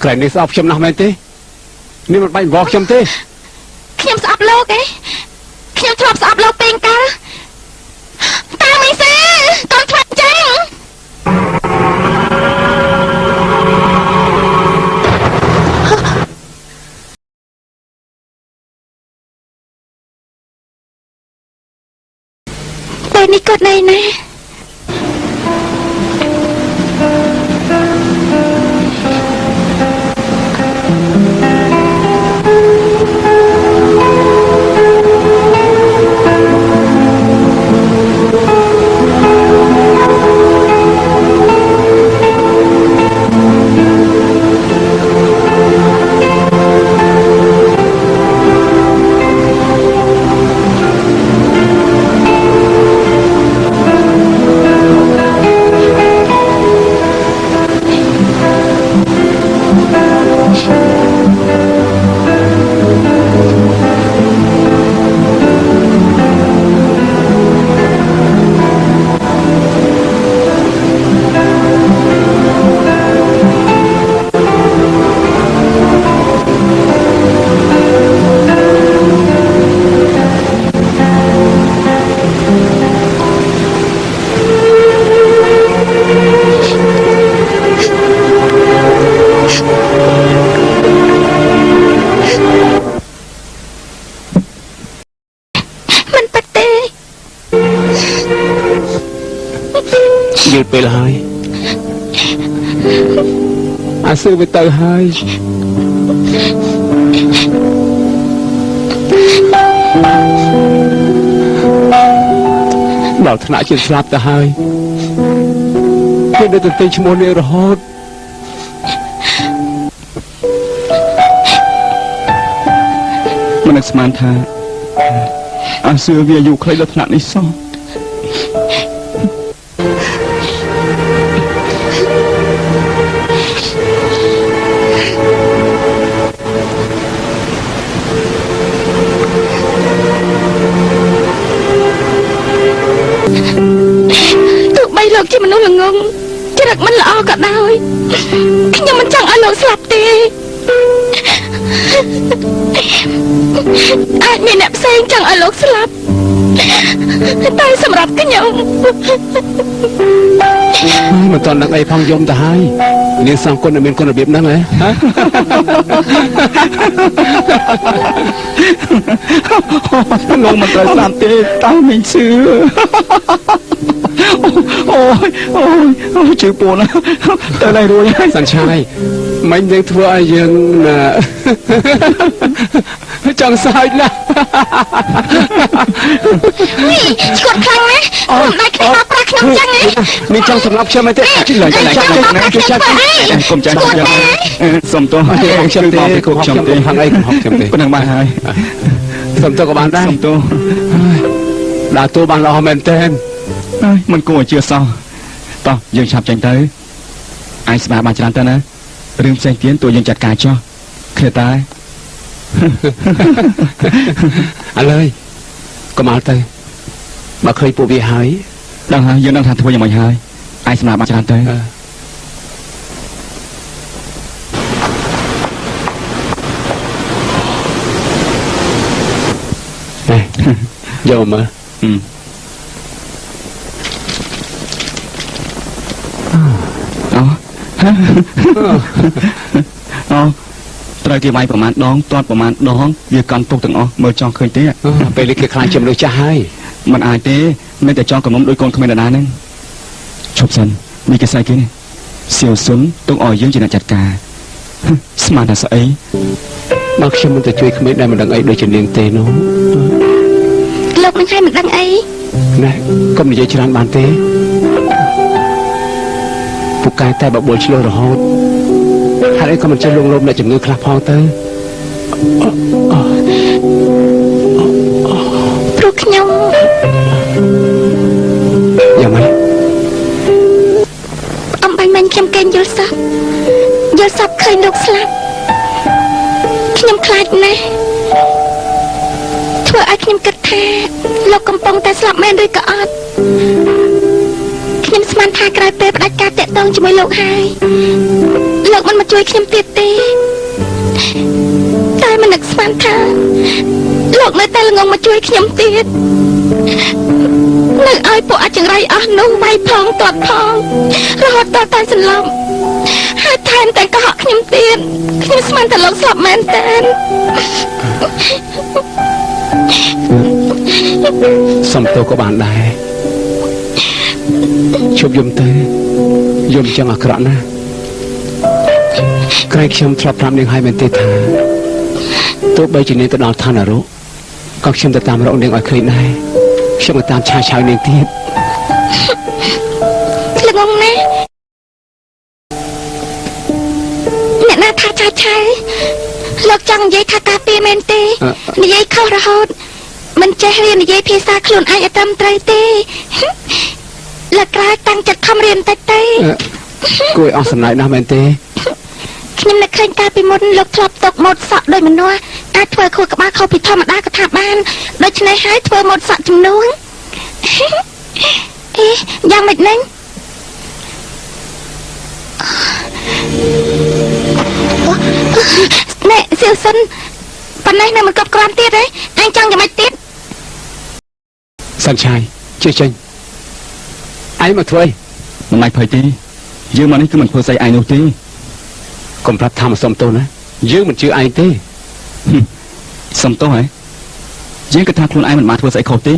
ក្រែងនេះស្អប់ខ្ញុំណាស់មែនទេនាងមិនបាច់អង្វរខ្ញុំទេខ្ញុំស្អប់លោកឯងខ្ញុំធ្លាប់ស្អប់លោកពេងកាលតាមីសេកូនខ្លាចចឹងពេលនេះគាត់ណែណាយល់ពេលហើយអាសឺវាទៅហើយដល់ថ្នាក់ជាស្លាប់ទៅហើយគេនៅតែទិញឈ្មោះនេះរហូតមិននឹកស្មានថាអាសឺវាអាយុខ្លីដល់ថ្នាក់នេះសោះលោកជាមនុស្សល្ងងចរិតមិនល្អក៏ដោយខ្ញុំមិនចង់ឲ្យលោកស្លាប់ទេអាចមានអ្នកផ្សេងចង់ឲ្យលោកស្លាប់តែសម្រាប់ខ្ញុំមិនតន់ដឹងអីផងយំទៅហើយនាងសងគុណមានគុណរបៀបហ្នឹងហ៎ងងមិនត្រូវស្លាប់ទេតើមិនជឿអូយជឿពូនទៅላይរួចហើយសញ្ឆាយ មិននឹងធ្វើឲ្យយើងណាចង់សើចណាស់ នេះឈួតខ្លាំងណាស់ខ្ញុំដៃគ្នាមកប្រាស់ខ្ញុំចឹងណា នេះចង់សម្រាប់ខ្ញុំអីទេជួយឡើងជួយចាក់កុំចាក់សុំទោស ខ្ញុំទេខ្ញុំទេហាងអីកំហុសខ្ញុំទេ ប៉ុណ្ណឹងបានហើយ សុំទោសក៏បានដែរ សុំទោស ដើរតួបានល្អមែនតើ ហើយមិនគួរឲ្យជឿសោះតោះយើងឆាប់ចេញទៅឯងស្មារបានច្រើនទៅណារឿងផ្សេងទៀតតួយើងចាត់ការចោះគ្នាតែ ឥឡូវកុំអល់ទៅបើឃើញពួកវាហើយ ដឹងហើយយើងដឹងថាធ្វើយ៉ាងម៉េចហើយឯងស្មារបានច្រើនទៅយកមើល ត្រូវគេវាយប្រមាណដងទាត់ប្រមាណដងវាកាន់ទុកទាំងអស់មើលចង់ឃើញទេ ពេលនេះគេខ្លាចជាមនុស្សចាស់ហើយ មិនអាចទេនៅតែចង់កំនុំដោយកូនក្មេងដដែលហ្នឹងឈប់សិននេះគេស្អីគេនេះសៀវស៊ុនទុកឲ្យយើងជាអ្នកចាត់ការស្មានថាស្អី បើខ្ញុំមិនទៅជួយក្មេងដែលមិនដឹងអីដូចជានាងទេនោះ លោកនឹងឲ្យមិនដឹងអី ណែកុំនិយាយច្រើនបានទេពូកែតែបបួលឆ្លោះរហូតហើយក៏មិនចេះលងលោមអ្នកជំងឺខ្លះផងទៅ ព្រោះខ្ញុំ យ៉ាងម៉េច អំបញ្ញមិញខ្ញុំកេងយល់សពឃើញលោកស្លាប់ខ្ញុំខ្លាចណាស់ធ្វើឲ្យខ្ញុំគិតថាលោកកំពុងតែស្លាប់មែនឬក៏អត់ខ្ញុំស្មានថាក្រោយពេលផ្ដាច់ការតាក់ទងជាមួយលោកហើយលោកមិនមកជួយខ្ញុំទៀតទេតែមិននឹកស្មានថាលោកនៅតែល្ងងមកជួយខ្ញុំទៀតនៅឲ្យពួកអាចង្រៃអស់នោះវាយផងទាត់ផងរហូតដល់តែសន្លប់ហើយថែមទាំងកុហកខ្ញុំទៀតខ្ញុំស្មានតែលោកស្លាប់មែនតើ សុំទោសក៏បានដែរជប់យំទៅយំចឹងអាក្រក់ណាស់ក្រែងខ្ញុំធ្លាប់ប្រាប់នាងហើយមែនទេថាទោះបីជានាងទៅដល់ឋាននរកក៏ខ្ញុំទៅតាមរកនាងឲ្យឃើញដែរខ្ញុំទៅតាមឆាឆៅនាងទៀត ល្ងងណាស់អ្នកណាថាឆៅលោកចង់និយាយថាការពារមែនទេនិយាយខុសរហូតមិនចេះរៀននិយាយភាសាខ្លួនឯងឲ្យត្រឹមត្រូវទេលើកក្រោយតាំងចិត្តខំរៀនតិចទៅ គួរឲ្យអស់សំណើចណាស់មែនទេ ខ្ញុំនឹកឃើញកាលពីមុនលោកធ្លាប់ຕົកម៉ូតសក់ដោយមនុស្សអាចធ្វើខួរក្បាលខុសពីធម្មតាក៏ថាបានដូច្នេះហើយធ្វើម៉ូតសក់ចំនួនអេយ៉ាងម៉េចហ្នឹងណែសៀវសិនប៉ុណ្ណេះនៅមិនគ្រប់គ្រាន់ទៀតទេអញចង់យ៉ាងម៉េចទៀត សាន់ឆាយជឿចេញឯងមកធ្វើអី មិនបាច់ភ័យទេយើងមកនេះគឺមិនធ្វើស្អីឯងនោះទេ កុំប្រាប់ថាមកសុំទោសណាយើងមិនជឿឯងទេ សុំទោសហ៎យើងគិតថាខ្លួនឯងមិនបានធ្វើស្អីខុសទេ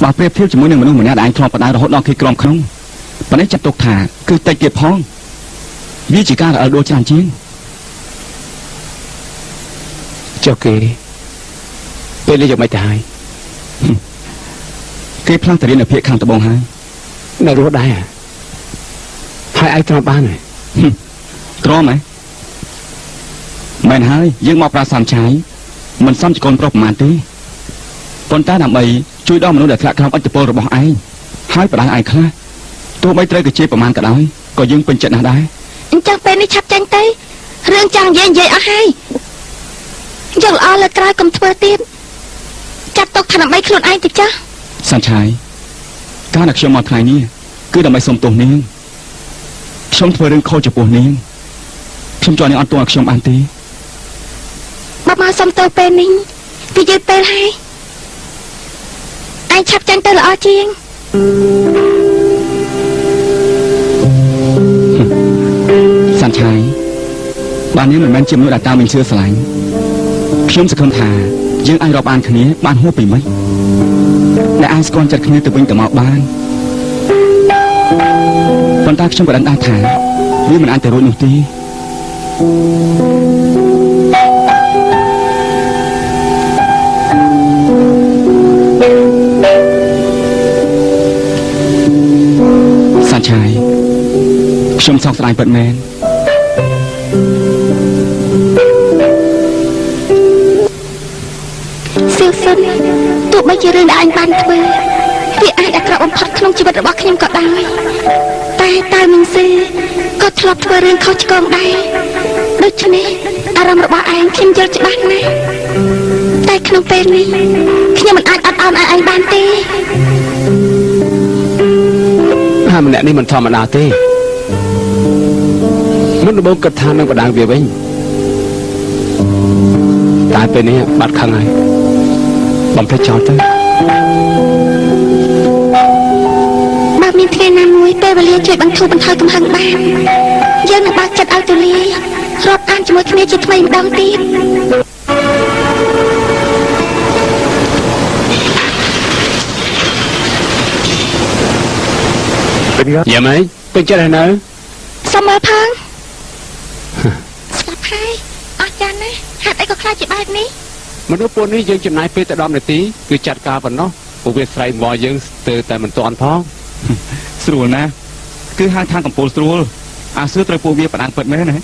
បើប្រៀបធៀបជាមួយនឹងមនុស្សម្នាក់ដែលឯងធ្លាប់បដៅរហូតដល់គេក្រំក្នុងប៉ុន្តែចាត់ទុកថាគឺតិចទៀតផងវាជាការរអិលដួលច្រើនជាង ចុះគេពេលនេះយ៉ាងម៉េចទៅហើយ គេផ្លាស់ទៅរៀននៅភាគខាងត្បូងហើយ នៅរស់ដែរហើយឯងទ្រាំបានហើយ ទ្រាំហ៎មែនហើយយើងមកប្រាសាទឆាយមិនសមជាកូនប្រុសប្រមាណទេប៉ុន្តែដើម្បីជួយដល់មនុស្សដែលធ្លាក់ក្រោមឥទ្ធិពលរបស់ឯងហើយបដៅឯងខ្លះទោះបីត្រូវគេជេរប្រមាណក៏ដោយក៏យើងពេញចិត្តណាស់ដែរ អញ្ចឹងពេលនេះឆាប់ចាញ់ទៅរឿងចង់និយាយអស់ហើយយកល្អលើក្រោយកុំធ្វើទៀតចាត់ទុកថាដើម្បីខ្លួនឯងទៅចាស់ សាន់ឆាយការដែលខ្ញុំមកថ្ងៃនេះគឺដើម្បីសុំទោសនាងខ្ញុំធ្វើរឿងខុសចំពោះនាងខ្ញុំចង់នាងអត់ទោសឲ្យខ្ញុំបានទេ បើមកសុំទោសពេលនេះវាយឺតពេលហើយឯងឆាប់ចាញ់ទៅល្អជាង សាន់ឆាយបាននាងមិនមែនជាមនុស្សដែលតាមមិនជឿស្រឡាញ់ខ្ញុំសង្ឃឹមថាយើងអាចរាប់អានគ្នាបានហួសពីមិនដែលអាចស្គាល់ចិត្តគ្នាទៅវិញទៅមកបានប៉ុន្តែខ្ញុំក៏ដឹងដែរថា វាមិនអាចទៅរួចនោះទេសាឆាយខ្ញុំសោកស្ដាយពិតមែនសៀវសុនទោះបីជារឿងដែលអញបានធ្វើវាអាចអាក្រក់បំផុតក្នុងជីវិតរបស់ខ្ញុំក៏ដោយតែតើមីងស៊ឺក៏ធ្លាប់ធ្វើរឿងខុសឆ្គងដែរដូច្នេះអារម្មណ៍របស់ឯងខ្ញុំយល់ច្បាស់ណាស់តែក្នុងពេលនេះខ្ញុំមិនអាចអត់ឱនឲ្យឯងបានទេហើយម្នាក់នេះមិនធម្មតាទេមុនដំបូងគិតថានឹងបដាងវាវិញតែពេលនេះបាត់ខឹងហើយបំភ្លេចចោលទៅបើមានថ្ងៃណាមួយពេលវេលាជួយបន្ធូរបន្ថយកំហឹងបានយើងនឹងបើកចិត្តឲ្យទូលាយរាប់អានជាមួយគ្នាជាថ្មីម្ដងទៀតយ៉ាម៉េចពេញចិត្តហើយនៅសុំមើលផងស្លាប់ហើយអស់ចានណាហេតុអីក៏ខ្លាចជាបែបនេះមនុស្សពួកនេះយើងចំណាយពេលតែ10នាទីគឺចាត់ការប៉ុណ្ណោះពួកវាស្រែកមកយើងស្ទើរតែមិនទាន់ផងស្រួលណាស់គឺហៅថាកំពូលស្រួលអាសឿត្រូវពួកវាបដាងពិតមែនណា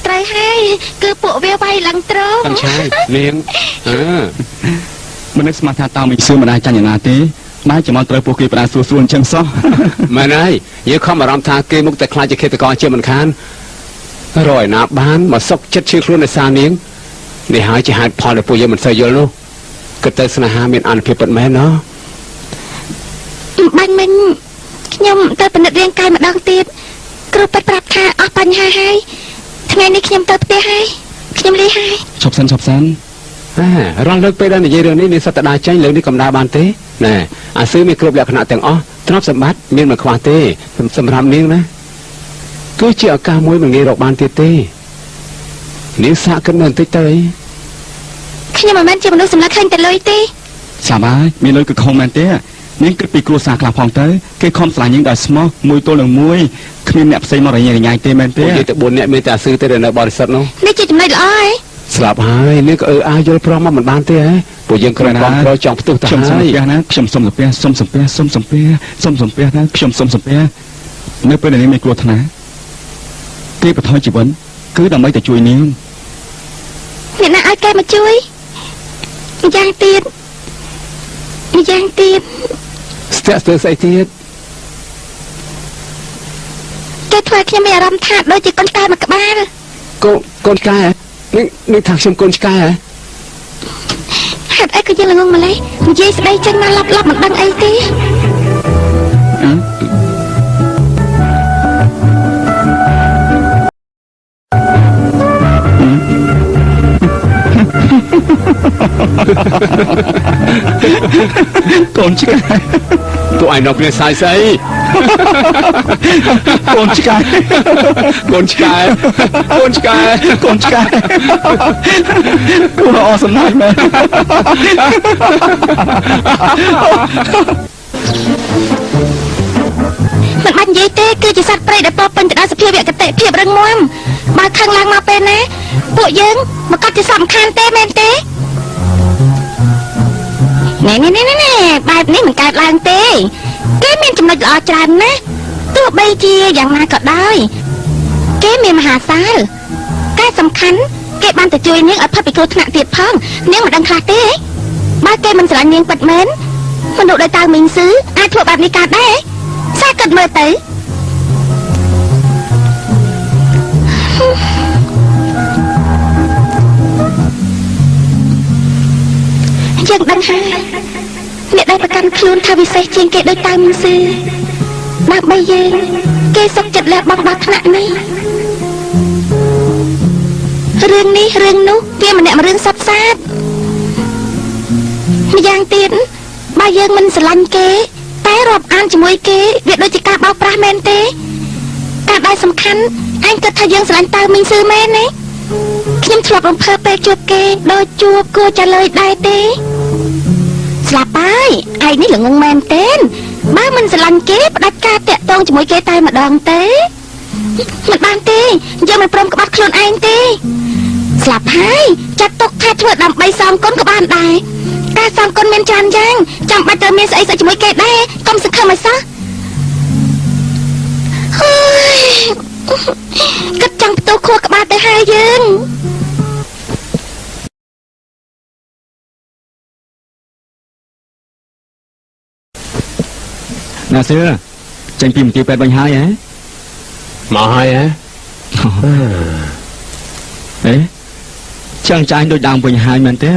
ត្រូវហើយគឺពួកវាវាយឡើងត្រង់តាំងឆាយនាងមិននឹកស្មានថាតើមីសឿមិនអាចចាញ់ណាទេបែរជាមកត្រូវពួកគេបដាងស្រួលអញ្ចឹងសោះមែនហើយយើងខំអារម្មណ៍ថាគេមុខតែខ្លាចជាឃាតករជាមិនខានរយណាបានមកសុកចិត្តជឿខ្លួនឯសានាងនេះហើយជាហេតុផលដែលពួកយើងមិនសូវយល់នោះគិតទៅស្នេហាមានអានុភាពពិតមែនណាបាញ់មិញខ្ញុំទៅពិនិត្យរាងកាយម្ដងទៀតគ្រូពេទ្យប្រាប់ថាអស់បញ្ហាហើយថ្ងៃនេះខ្ញុំទៅផ្ទះហើយខ្ញុំលីហើយឈប់សិនរាល់លើកពេលដែលនិយាយរឿងនេះនាងសត្វតាចាញ់លើកនេះកំដៅបានទេណែអាសឺមានគ្រប់លក្ខណៈទាំងអស់ទ្រព្យសម្បត្តិមានមិនខ្វះទេសម្រាប់នាងណាគឺជាឱកាសមួយមិនងាយរកបានទៀតទេនាងសាកគិតមើលបន្តិចទៅខ្ញុំមិនមែនជាមនុស្សសម្លឹងឃើញតែលុយទេសាបាយមានលុយគឺខំមែនទេនាងគិតពីគ្រួសារខ្លះផងទៅគេខំស្រឡាញ់នាងដោយស្មោះមួយទល់នឹងមួយគ្មានអ្នកផ្សេងមករញ៉ាយទេមែនទេនិយាយតែ4នាក់មានតែអាសឺទេនៅបរិសុទ្ធនោះនេះជាចំណុចល្អហ៎ស្លាប់ហើយនាងក៏យល់ព្រមមកមិនបានទេហ៎ពួកយើងគ្រាន់តែប្រចង់ផ្ទុះទៅហើយខ្ញុំសុំសំពះណាខ្ញុំសុំសំពះណាខ្ញុំសុំសំពះនៅពេលនេះមានគ្រោះថ្នាក់គេបថយជីវិតគឺដើម្បីតែជួយនាងអ្នកណាឲ្យគេមកជួយម្យ៉ាងទៀតស្ទាក់ស្ទើរស្អីទៀតគេធ្វើឲ្យខ្ញុំមានអារម្មណ៍ថាដូចជាកូនឆ្កែមួយក្បាលកូនឆ្កែនេះថាខ្ញុំកូនឆ្កែហេតុអីក៏យើងល្ងងម្លេះនិយាយស្ដីចេញមកឡាប់មិនដឹងអីទេកូនឆ្កែពួកឯងនៅគ្នាសាយស្អីកូនឆ្កែគួរអសំណាញ់មែនមិនបាច់និយាយទេគឺជាសត្វព្រៃដែលពោពេញទៅដោយសភាវៈគតិភាពរឹងមាំបើខឹងឡើងមកពេលណាពួកយើងមកកាត់ជាសំខាន់ទេមែនទេណែបែបនេះមិនកើតឡើងទេគេមានចំណុចល្អច្រើនណាស់ទោះបីជាយ៉ាងណាក៏ដោយគេមានមហាសាលតែសំខាន់គេបានទៅជួយនាងឲ្យផុតពីគ្រោះថ្នាក់ទៀតផងនាងមិនដឹងខ្លះទេបើគេមិនស្រឡាញ់នាងពិតមែនមនុស្សដោយតើមីងស៊ឺអាចធ្វើបែបនេះកើតដែរសាគិតមើលទៅយើងដឹងហើយអ្នកដែលប្រកាន់ខ្លួនថាវិសេសជាងគេដោយតើមីងស៊ឺដើម្បីយើងគេសុខចិត្តលះបង់ដល់ថ្នាក់នេះរឿងនេះរឿងនោះវាម្នាក់រឿងសាប់សាបម្យ៉ាងទៀតបើយើងមិនស្រឡាញ់គេតែរាប់អានជាមួយគេវាដូចជាការបោកប្រាស់មែនទេតែដែលសំខាន់អញគិតថាយើងស្រឡាញ់តើមីងស៊ឺមែនទេខ្ញុំធ្លាប់រំភើបពេលជួបគេដូចជួបគួរចាលើយដែរទេស្លាប់ហើយឯងនេះល្ងងមែនទេបើមិនស្រឡាញ់គេផ្ដាច់ការតាក់ទងជាមួយគេតែម្ដងទេ មិនបានទេយើងមិនព្រមក្បត់ខ្លួនឯងទេស្លាប់ហើយចាត់ទុកថាធ្វើដើម្បីសងគុណក៏បានដែរការសងគុណមានច្រើនយ៉ាងចាំបាច់ត្រូវមានស្អីស្អីជាមួយគេដែរកុំសង្ឃឹមឲ្យសោះគិតចង់ផ្ទុះខួរក្បាលទៅហើយយើងណាសឿចេញពីមន្ទីរពេទ្យវិញហើយហ៎មកហើយហ៎អេចឹងចាញ់ដូចដើមវិញហើយមែនទេ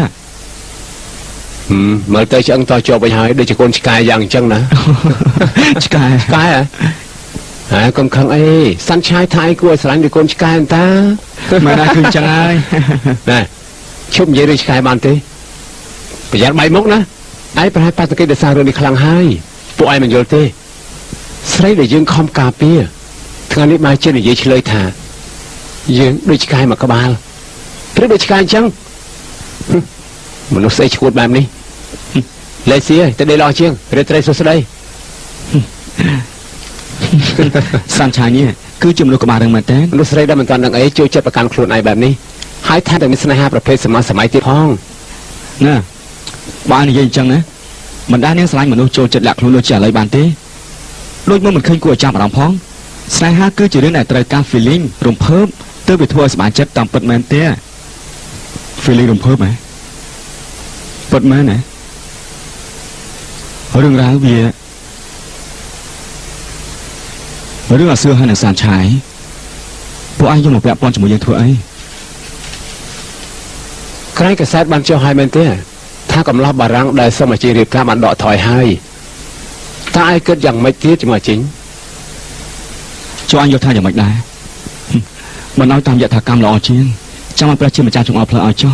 មើលទៅឆ្អឹងតជាប់វិញហើយដូចជាកូនឆ្កែយ៉ាងអញ្ចឹងណាឆ្កែហ៎ហើយកុំខឹងអីសាន់ឆាយថាអីគួរឲ្យស្រឡាញ់ដូចកូនឆ្កែអន្តាមិនដែរគឺចឹងហើយណែឈប់និយាយរឿងឆ្កែបានទេប្រយ័ត្នបាយមុខណាឯងប្រហែលបាតុកិច្ចដោយសាររឿងនេះខ្លាំងហើយពួកឯងមិនយល់ទេស្រីដែលយើងខំការពារថ្ងៃនេះមកជានិយាយឆ្លើយថាយើងដូចឆ្កែមួយក្បាលព្រឹកដូចឆ្កែអញ្ចឹងមនុស្សស្អីឈួតបែបនេះលេស៊ីទៅដេកល្អជាងរាត្រីសួស្ដីសាន់ឆាយនេះគឺជាមនុស្សក្បាលរឿងមែនទេមនុស្សស្រីដែលមិនទាន់ដឹងអីចូលចិត្តប្រកាន់ខ្លួនឯងបែបនេះហើយថាតែមានស្នេហាប្រភេទសម័យទៀតផងណាបើនិយាយអញ្ចឹងណាមិនដែរនាងស្រឡាញ់មនុស្សចូលចិត្តលាក់ខ្លួនដូចជាឥឡូវបានទេដូចមកមិនឃើញគួរឲ្យចាប់អារម្មណ៍ផងស្នេហាគឺជារឿងដែលត្រូវការ feeling រំភើបទើបវាធ្វើឲ្យសប្បាយចិត្តតាមពិតមែនទេ feeling រំភើបហ៎ពិតមែនណារឿងរ៉ាវវារឿងអាសឿហើយនឹងសានឆាយពួកឯងយកមកពាក់ព័ន្ធជាមួយយើងធ្វើអីក្រែងកសែតបានចុះហើយមែនទេថាកំឡោះបារាំងដែលសូមអាជីរៀបការបានដកថយហើយតើឯងគិតយ៉ាងម៉េចទៀតជាមួយជីងចូលអញយកថាយ៉ាងម៉េចដែរមិនឲ្យតាមយថាកម្មល្អជាងចាំឲ្យព្រះជាម្ចាស់ចង្អុលផ្លូវឲ្យចុះ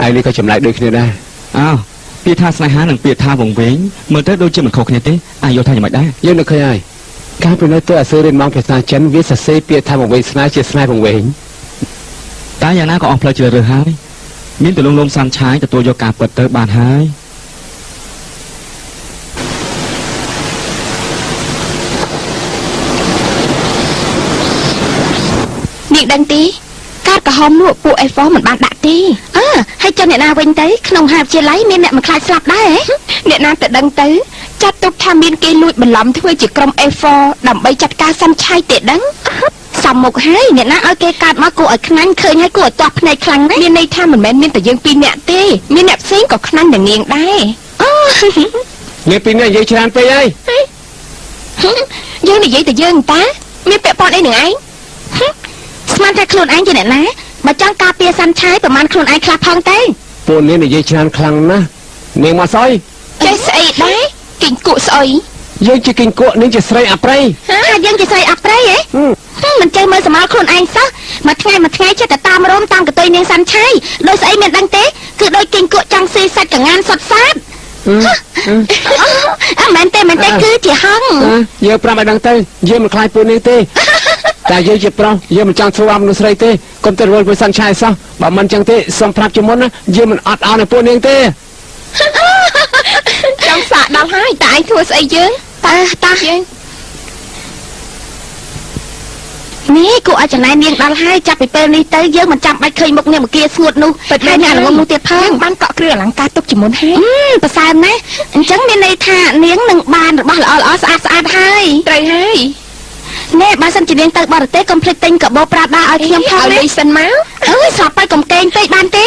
ឯងនេះក៏ចម្លែកដូចគ្នាដែរអើពាក្យថាស្នេហានិងពាក្យថាវង្វេងមើលទៅដូចជាមិនខុសគ្នាទេឯងយកថាយ៉ាងម៉េចដែរយើងនឹកឃើញហើយការពិនិត្យទៅអាសឺរៀនមកភាសាចិនវាសរសេរពាក្យថាវង្វេងស្នេហ៍ជាស្នេហ៍វង្វេងតែយ៉ាងណាក៏អស់ផ្លូវជ្រើសរើសហើយមានទលងលំសានឆាយទទួលយកការពិតទៅបានហើយនាងដឹងទេការក្រហមនោះពួក F4 មិនបានដាក់ទេហើយចាំអ្នកណាវិញទៅក្នុងមហាវិទ្យាល័យមានអ្នកមិនខ្លាចស្លាប់ដែរអ្នកណាទៅដឹងទៅចាត់ទុកថាមានគេលួចបន្លំធ្វើជាក្រុម F4 ដើម្បីចាត់ការសាន់ឆាយទេដឹងសំមុខហើយអ្នកណាឲ្យគេកាត់មកគួរឲ្យខ្នាញ់ឃើញឲ្យគួរឲ្យទាស់ភ្នែកខ្លាំងណាស់មានន័យថាមិនមែនមានតែយើងពីរនាក់ទេមានអ្នកផ្សេងក៏ខ្នាញ់នឹងនាងដែរអ្នកពីរនាក់និយាយច្រើនពេកហើយយើងនិយាយតែយើងតាមានពាក់ព័ន្ធអីនឹងឯងស្មានថាខ្លួនឯងជាអ្នកណាបើចង់ការពារសាន់ឆាយប្រហែលខ្លួនឯងខ្លះផងទេពួកនេះនិយាយច្រើនខ្លាំងណាស់នាងមកស្អុយចេះស្អីដែរគិញគក់ស្អុយយើងជាគិញគក់នាងជាស្រីអប្រៃយើងជាស្រីអប្រៃហ៎មិនចេះមើលសម័យខ្លួនឯងសោះមួយថ្ងៃចិត្តតែតាមរោមតាមកតុយនាងសាន់ឆាយដោយស្អីមានដឹងទេគឺដោយគិញគក់ចង់ស៊ីសាច់កងានសុតសាតមែនទេគឺជាហងយើងប្រាប់ឲ្យដឹងទៅយើងមិនខ្លាចពួកនាងទេតែយើងជាប្រុសយើងមិនចង់ធ្វើឲ្យមនុស្សស្រីទេកុំទៅរវល់vớiសាន់ឆាយសោះបើមិនចឹងទេសូមប្រាប់ជាមុនណាយើងមិនអត់ឱនឲ្យពួកនាងទេចង់សាកដល់ហើយតែឯងធ្វើស្អីយើងតាយើងនេះគូអាចចំណាយនាងដល់ហើយចាប់ពីពេលនេះទៅយើងមិនចាំបាច់ឃើញមុខនាងមកគាស្ងួតនោះតែអ្នកងងនោះទៀតផងបានកក់គ្រឿងអលង្ការទុកជាមុនហើយប្រសើរណាស់អញ្ចឹងមានន័យថានាងនឹងបានរបស់ល្អស្អាតហើយត្រូវហើយណែបើសិនជានាងទៅបរទេសកុំភ្លេចទិញកាបូប្រាដាឲ្យខ្ញុំផងណាសិនមកស្រាប់ហើយកុំកេងពេកបានទេ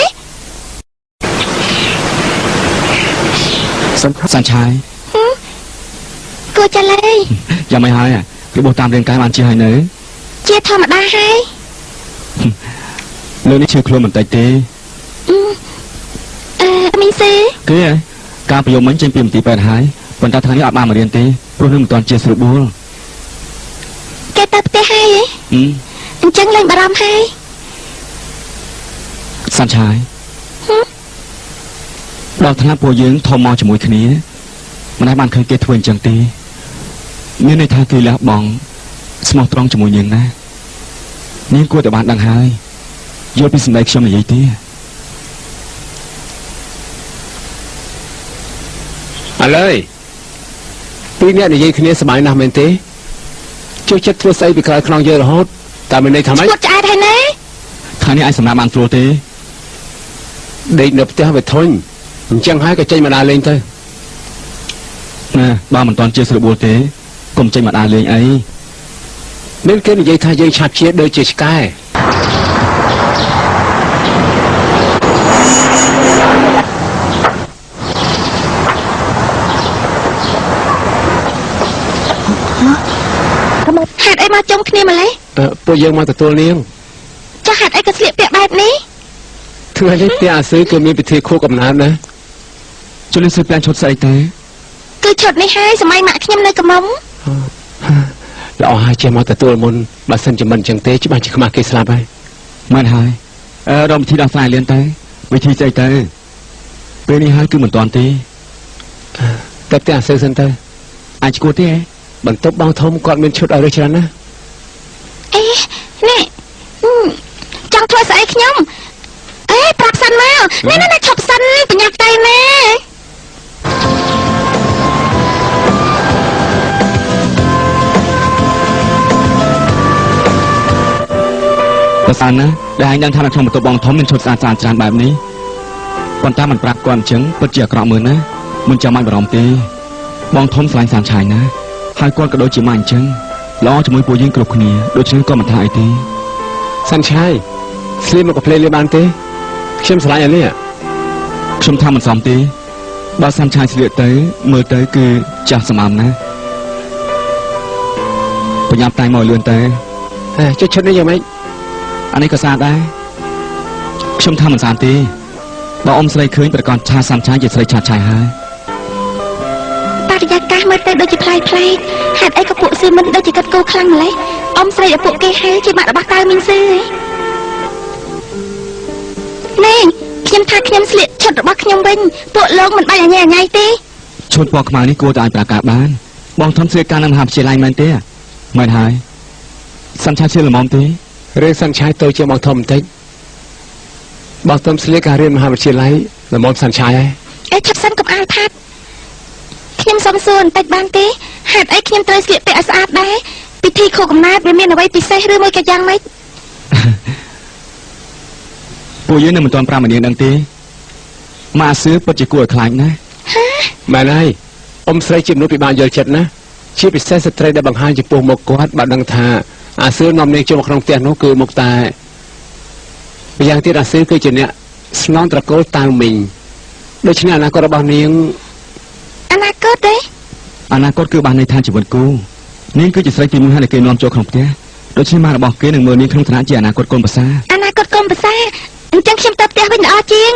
សាន់ឆាយគួរចាឡេយ៉ាងម៉េចហើយរបួសតាមរាងកាយបានជាហើយនៅជាធម្មតាហើយលើនេះឈឺខ្លួនបន្តិចទេមីស៊ីគេការប្រយោគមិញចេញពីមន្ទីរពេទ្យហើយប៉ុន្តែថ្ងៃនេះអត់បានមករៀនទេព្រោះនឹងមិនទាន់ជាស្រួលបួលគេទៅផ្ទះហើយអញ្ចឹងលែងបារម្ភហើយសាន់ឆាយដល់ថ្នាក់ពួកយើងធំមកជាមួយគ្នាមិនដែលបានឃើញគេធ្វើអញ្ចឹងទេមានន័យថាគេលះបង់ស្មោះត្រង់ជាមួយយើងណានាងគួរតែបានដឹងហើយយល់ពីសម្ដីខ្ញុំនិយាយទេឥឡូវពីរអ្នកនិយាយគ្នាសប្បាយណាស់មែនទេចូលចិត្តធ្វើស្អីពីក្រោយខ្នងយើងរហូត តែមានន័យថាម៉េច ឈួតឆ្អែតហើយណា ថ្ងៃនេះឯងសម្រាប់បានស្រួលទេ ដេកនៅផ្ទះវាធុញអញ្ចឹងហើយក៏ចេញមកដើរលេងទៅ ណាបើមិនតាន់ជាស្រួលបួលទេកុំចេញមកដើរលេងអី មានគេនិយាយថាយើងឆាប់ជាដូចជាឆ្កែ ហេតុអីមកជុំគ្នាម្លេះ ពួកយើងមកទទួលនាង ចាស់ហេតុអីក៏ស្លៀកពាក់បែបនេះ ថ្ងៃនេះផ្ទះអាស៊ើគឺមានពិធីខួបកំណើតណា ជលិសើပြန်ឈុតស្អីទេ គឺឈុតនេះហើយសម័យម៉ាក់ខ្ញុំនៅកំមុំ ល្អហើយចេះមកទទួលមុនបើសិនជាមិនអញ្ចឹងទេច្បាស់ជាខ្មាស់គេស្លាប់ហើយ មែនហើយរកវិធីដោះស្រាយលឿនទៅវិធីស្អីទៅពេលនេះហើយគឺមិនតាន់ទេ តែផ្ទះអាស៊ើសិនទៅ អាចឈួតទេ បន្ទប់បងធំគាត់មានឈុតឲ្យរើសច្រើនណា អេនេះចង់ធ្វើស្អីខ្ញុំអេប្រាប់សិនមកនេះឈប់សិនបញ្ញាប់ទៅណា ប្រសានណាដែលឯងដឹងថានៅក្នុងបន្ទប់បងធំមានឈុតស្អាតច្រើនបែបនេះប៉ុន្តែមិនប្រាប់គាត់អញ្ចឹងពិតជាអាក្រក់មើលណាមិនចាំបាច់បារម្ភទេបងធំស្រឡាញ់សានឆាយណាហើយគាត់ក៏ដូចជាម៉ាអញ្ចឹងល្អជាមួយពួកយើងគ្រប់គ្នាដូច្នេះក៏មិនថាអីទេ សាន់ឆាយស្លៀកមកកាផ្លេលេបានទេខ្ញុំស្រឡាញ់អានេះ ខ្ញុំថាមិនសមទេបើសានឆាយស្លៀកទៅមើលទៅគឺចាស់សម្អំណាបញ្ញាប់តែមកលឿនទៅ ចុចឈុតនេះយ៉ាងម៉េច អានេះក៏ស្អាតដែរខ្ញុំថាមិនស្អាតទេបើអ៊ំស្រីឃើញប្រកាសថាសានឆាយជាស្រីឆាតឆាយហើយ បរិយាកាសមើលទៅដូចជាប្លែកហេតុអីក៏ពួកស៊ឺមិនដូចជាកាត់គោខ្លាំងម្លេះអ៊ំស្រីឲ្យពួកគេហៅជាម៉ាក់របស់តើមីងស៊ឺនេះខ្ញុំថាខ្ញុំស្លៀកឈុតរបស់ខ្ញុំវិញពួកលោកមិនបាច់អញ្ញាញ៉ៃទេ ឈុតពណ៌ខ្មៅនេះគួរតែអាចប្រកាសបានបងធំស្លៀកការនៅមហាវិទ្យាល័យមែនទេមែនហើយសានឆាយស្លៀកល្មមទេ រឿងសាន់ឆាយទៅជាបងធំបន្តិចបងធំស្លៀកការរៀនមហាវិទ្យាល័យល្មមសាន់ឆាយហើយ អេឆាប់សិនកុំអាលផាត់ខ្ញុំសុំសួរបន្តិចបានទេហេតុអីខ្ញុំត្រូវស្លៀកពាក់ឲ្យស្អាតដែរពិធីខួបកំណើតវាមានអ្វីពិសេសឬមួយក៏យ៉ាងម៉េច ពួកយើងនៅមិនទាន់ប្រាប់ម្នាងដឹងទេម៉ាសឿពិតជាគួរឲ្យខ្លាចណាស់ មែនហើយអ៊ំស្រីជាមនុស្សពិបាកយល់ចិត្តណាជាពិសេសស្ត្រីដែលបង្ហាញចំពោះមុខគាត់បើដឹងថាអាស៊ើនាំនាងចូលមកក្នុងផ្ទះនោះគឺមុខតែម្យ៉ាងទៀតអាស៊ើគឺជាអ្នកស្នងត្រកូលតៅមីងដូច្នេះអនាគតរបស់នាង អនាគតទេ អនាគតគឺបានន័យថាជីវិតគូនាងគឺជាស្រីទី1ហើយដែលគេនាំចូលក្នុងផ្ទះដូច្នេះម៉ារបស់គេនឹងមើលនាងក្នុងឋានៈជាអនាគតកូនប្រសា អនាគតកុំប្រសាអញ្ចឹងខ្ញុំទៅផ្ទះវិញល្អជាង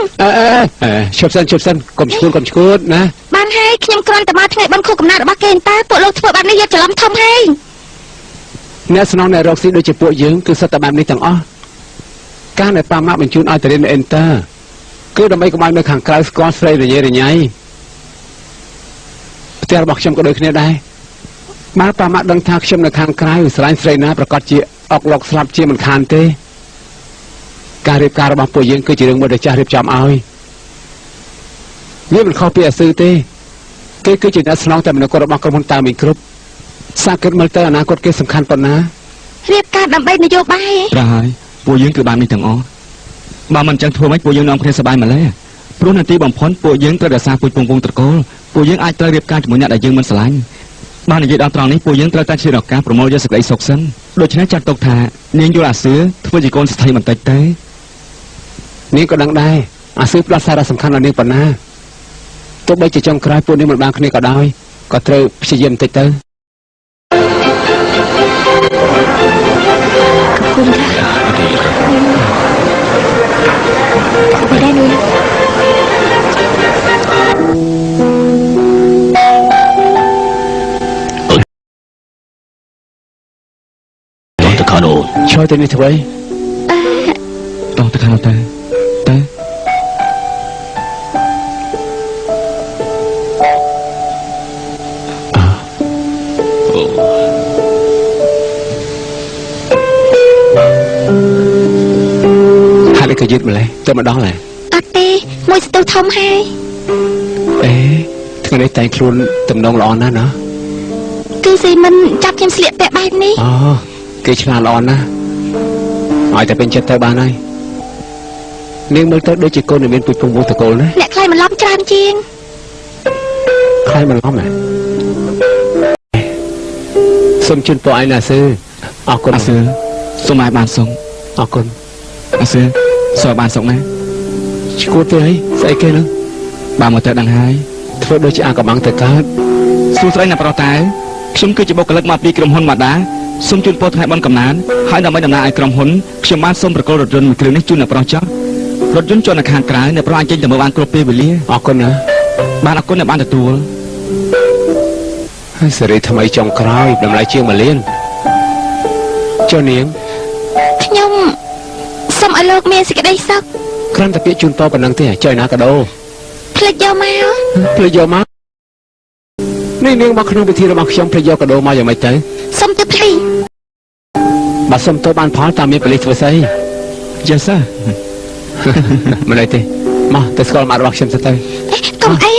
ឈប់សិនកុំឈួតណា បានហើយខ្ញុំគ្រាន់តែមកថ្ងៃបុណ្យខួបកំណើតរបស់គេតើពួកលោកធ្វើបែបនេះយកច្រឡំធំហើយ អ្នកស្នងអ្នករកស៊ីដូចជាពួកយើងគឺសិតតែបែបនេះទាំងអស់ការដែលប៉ាម៉ាក់បញ្ជូនឲ្យទៅរៀននៅអ៊ីនទ័រគឺដើម្បីកុំឲ្យនៅខាងក្រៅស្គាល់ស្រីរញ៉េរញ៉ៃផ្ទះរបស់ខ្ញុំក៏ដូចគ្នាដែរបើប៉ាម៉ាក់ដឹងថាខ្ញុំនៅខាងក្រៅស្រឡាញ់ស្រីណាប្រកាសជាអុកឡុកស្លាប់ជាមិនខានទេការរៀបការរបស់ពួកយើងគឺជារឿងមួយដែលចាស់រៀបចំឲ្យវាមិនខុសពីអាស៊ើទេគេគឺជាអ្នកស្នងតែមនោគមរបស់ក្រុមហ៊ុនតើមីងគ្រប់សាគិតមើលទៅអនាគតគេសំខាន់ប៉ុណ្ណា រៀបការដើម្បីនយោបាយ ប្រាហើយពួកយើងគឺបាននេះទាំងអស់បើមិនចឹងធ្វើម៉េចពួកយើងនាំគ្នាសប្បាយម្ល៉េះព្រោះនាទីបំផុតពួកយើងត្រូវរក្សាពូជពងវងត្រកូលពួកយើងអាចត្រូវរៀបការជាមួយអ្នកដែលយើងមិនស្រឡាញ់បាននិយាយដល់ត្រង់នេះពួកយើងត្រូវតែឆ្លៀតឱកាសប្រមូលយកសេចក្តីសុខសិនដូច្នេះចាត់ទុកថានាងយល់អាស៊ើធ្វើជាកូនស្ថិបន្តិចទៅ នាងក៏ដឹងដែរអាស៊ើផ្ដោះសារៈសំខាន់ដល់នាងប៉ុណ្ណាទោះបីជាចុងក្រោយពួកនាងមិនបានគ្នាក៏ដោយក៏ត្រូវព្យាយាមបន្តិចទៅ គុណចាពីដែរនោះ ទៅខាងនោះ ឆ្លើយទៅនេះធ្វើអី តោះទៅខាងនោះទៅ ហាត់ឲ្យក៏យឺតម្លេះទៅម្ដងឡើយ អត់ទេមួយស្ទុះធំហើយ អេថ្ងៃនេះតែងខ្លួនទំនងល្អណាស់ណា គឺស៊ីមិនចាប់ខ្ញុំស្លៀកពាក់បែបនេះ អូគេឆ្លាតល្អណាស់ ឲ្យតែពេញចិត្តទៅបានហើយនាងមើលទៅដូចជាកូនដែលមានពុជពងវងតកូលណា អ្នកខ្លាចបន្លំច្រើនជាង ខ្លាចបន្លំហ៎សូមជូនពរឲ្យណាសឺអរគុណ អាសឺសូមឲ្យបានសុខ អរគុណ អាសឺសូមឲ្យបានសុខណា ឈួតទេអីស្អីគេនឹង បានមកទៅដឹងហើយ ធ្វើដូចជាអាកំបាំងទៅកើត សួស្ដីណាប្រុសតើខ្ញុំគឺជាបុគ្គលិកមកពីក្រុមហ៊ុនម៉ាដាសូមជូនពរថ្ងៃបុណ្យកំណើតហើយដើម្បីដំណើរឲ្យក្រុមហ៊ុនខ្ញុំបានសូមប្រគល់រថយន្តមួយគ្រឿងនេះជូនអ្នកប្រុសចុះរថយន្តជាប់នៅខាងក្រៅអ្នកប្រុសអាចចេញទៅមើលបានគ្រប់ពេលវេលា អរគុណណា បានអរគុណដែលបានទទួល ហើយសេរីថ្មីចុងក្រោយតម្លៃជាង1លានចុះនាង ខ្ញុំសូមឲ្យលោកមានសេចក្តីសុខ គ្រាន់តែពាក្យជូនពរប៉ុណ្ណឹងទេចុះឯណាកាដូ ភ្លេចយកមក ភ្លេចយកមកនេះនាងមកក្នុងពិធីរបស់ខ្ញុំភ្លេចយកកាដូមកយ៉ាងម៉េចទៅ សូមទៅភ្លី បើសុំទៅបានផលតាមមានប៉ូលីសធ្វើស្អី យ៉ាសើ មិនអីទេមកទៅស្គាល់ម៉ាក់របស់ខ្ញុំទៅ កុំអី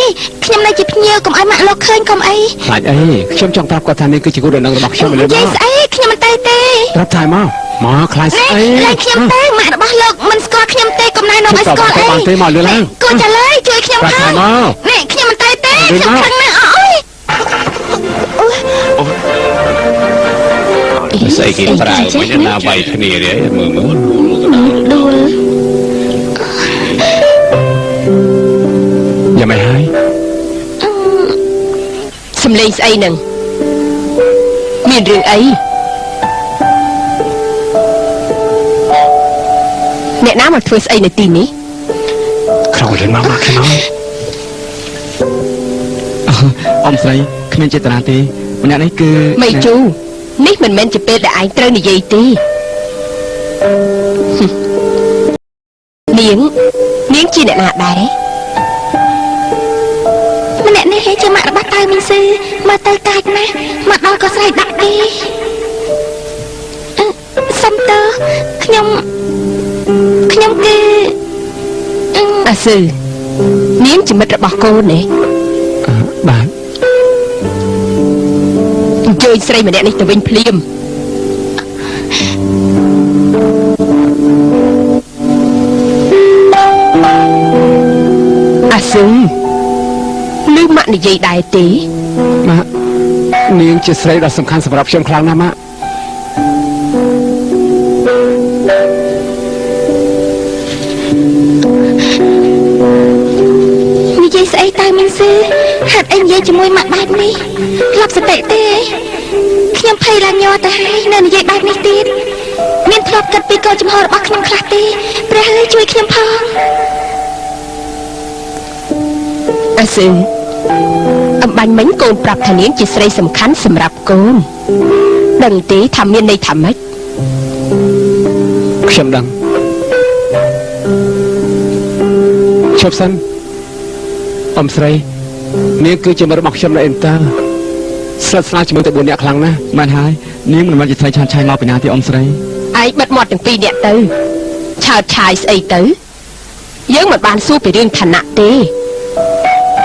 ខ្ញុំនៅជាភ្ញៀវកុំឲ្យម៉ាក់លោកឃើញកុំអី ខ្លាចអីខ្ញុំចង់ប្រាប់គាត់ថានាងគឺជាគូដំណឹងរបស់ខ្ញុំឥឡូវ និយាយ មក ស្អីខ្ញុំមិនទៅទេ ប្រាប់ថាមកខ្លាចស្អី លែងខ្ញុំទៅម៉ាក់របស់លោកមិនស្គាល់ខ្ញុំទេកុំណែនាំឲ្យស្គាល់អី បានទេមកលឿនឡើង គួរចាលើយជួយខ្ញុំ ប្រាប់ ហើ ថា យ មក នេះខ្ញុំមិនទៅទេ លឿន ខ្ញុំ មក ខឹងណាស់អូយ ស្អីគេប្រើមិនណាវាយគ្នាទេមើលដួល យ៉ាងម៉េចហើយ សំលេងស្អីនឹងមានរឿងអីអ្នកណាមកធ្វើស្អីនៅទីនេះ ក្រោយលឿនមកខ្ញុំ អ៊ំស្រីគ្មានចេតនាទេម្នាក់នេះគឺ មីជូនេះមិនមែនជាពេលដែលឯងត្រូវនិយាយទេនាងជាអ្នកណាដែរ ម្នាក់នេះជាម៉ាក់របស់តៅមីស៊ឺមកទៅកាច់ណាស់មកដល់ក៏ស្រែកដាក់ទេសុំទោសខ្ញុំគឺ អាស៊ឺនាងជាមិត្តរបស់កូនទេ បាទ អញ្ជើញស្រីម្នាក់នេះទៅវិញភ្លាមអាស៊ឺលឺម៉ាក់និយាយដែរទេ ម៉ាក់នាងជាស្រីដ៏សំខាន់សម្រាប់ខ្ញុំខ្លាំងណាស់ម៉ាក់ និយាយស្អីតៅមីស៊ឺហេតុអីនិយាយជាមួយម៉ាក់បែបនេះក្លាប់សតិទេខ្ញុំភ័យឡើងញ័រទៅហើយនៅនិយាយបែបនេះទៀតមានធ្លាប់គិតពីកូនចំហរបស់ខ្ញុំខ្លះទេព្រះអើយជួយខ្ញុំផង អាស៊ឺអំបញ្ញមិញកូនប្រាប់ថានាងជាស្រីសំខាន់សម្រាប់កូនដឹងទេថាមានន័យថាម៉េច ខ្ញុំដឹងឈប់សិនអ៊ំស្រីនាងគឺជាមិត្តរបស់ខ្ញុំនៅអ៊ីនតើស្និទ្ធស្នាលជាមួយតែ4នាក់ខ្លាំងណាស់ បានហើយនាងមិនមែនជាស្រីឆានឆាយមកពីណាទេអ៊ំស្រី ឯងបិទមាត់ទាំងពីរនាក់ទៅឆើតឆាយស្អីទៅយើងមិនបានសួរពីរឿងឋានៈទេ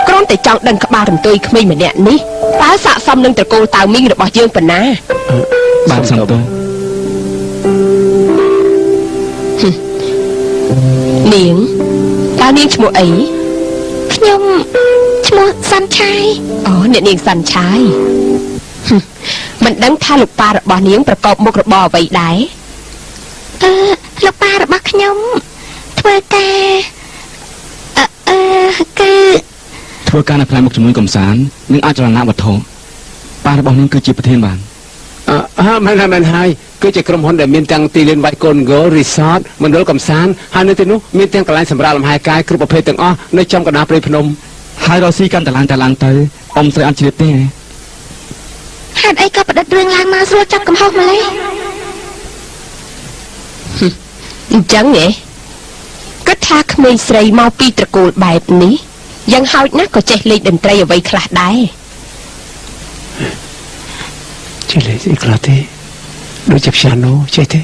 គ្រាន់តែចង់ដឹងក្បាលរំទុយក្មេងម្នាក់នេះតើស័ក្តិសមនឹងត្រកូលតៅមីងរបស់យើងប៉ុណ្ណា បាទសំទោស នាងតើនាងឈ្មោះអី ខ្ញុំឈ្មោះសាន់ឆាយ អូអ្នកនាងសាន់ឆាយមិនដឹងថាលោកប៉ារបស់នាងប្រកបមុខរបរអ្វីដែរ លោកប៉ារបស់ខ្ញុំធ្វើការគឺ ធ្វើការនៅផ្នែកមុខជំនួយកំសាន្តនិងអចលនវត្ថុប៉ារបស់នាងគឺជាប្រធានបាន មែនហើយគឺជាក្រុមហ៊ុនដែលមានទាំងទីលានវាយកូនហ្គោរីសតមណ្ឌលកំសាន្តហើយនៅទីនោះមានទាំងកន្លែងសម្រាប់លំហែកាយគ្រប់ប្រភេទទាំងអស់នៅចំកណ្ដាលព្រៃភ្នំ ហើយរកស៊ីកាន់តែឡើងទៅអ៊ំស្រីអត់ជ្រាបទេ ហេតុអីក៏ប្រឌិតរឿងឡើងមកស្រួលចាប់កំហុសម្លេះ អញ្ចឹងហ៎គិតថាក្មេងស្រីមកពីត្រកូលបែបនេះយ៉ាងហោចណាស់ក៏ចេះលេងតន្ត្រីអ្វីខ្លះដែរ ចេះលេងអីខ្លះទេដូចជាព្យ៉ាណូចេះទេ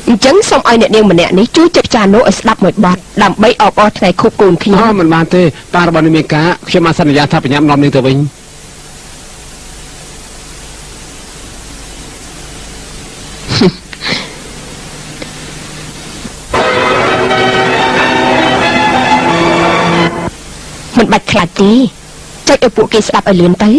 អញ្ចឹងសូមឲ្យអ្នកនាងម្នាក់នេះជួយចុចចាណូឲ្យស្ដាប់មួយបទដើម្បីអបអរថ្ងៃខួបកូនខ្ញុំ មិនបានទេប៉ារបស់នាងមានការខ្ញុំបានសន្យាថាបញ្ញាប់នាំនាងទៅវិញ ន មិនបាច់ខ្លាចទេចុចឲ្យពួកគេស្ដាប់ឲ្យលឿនទៅ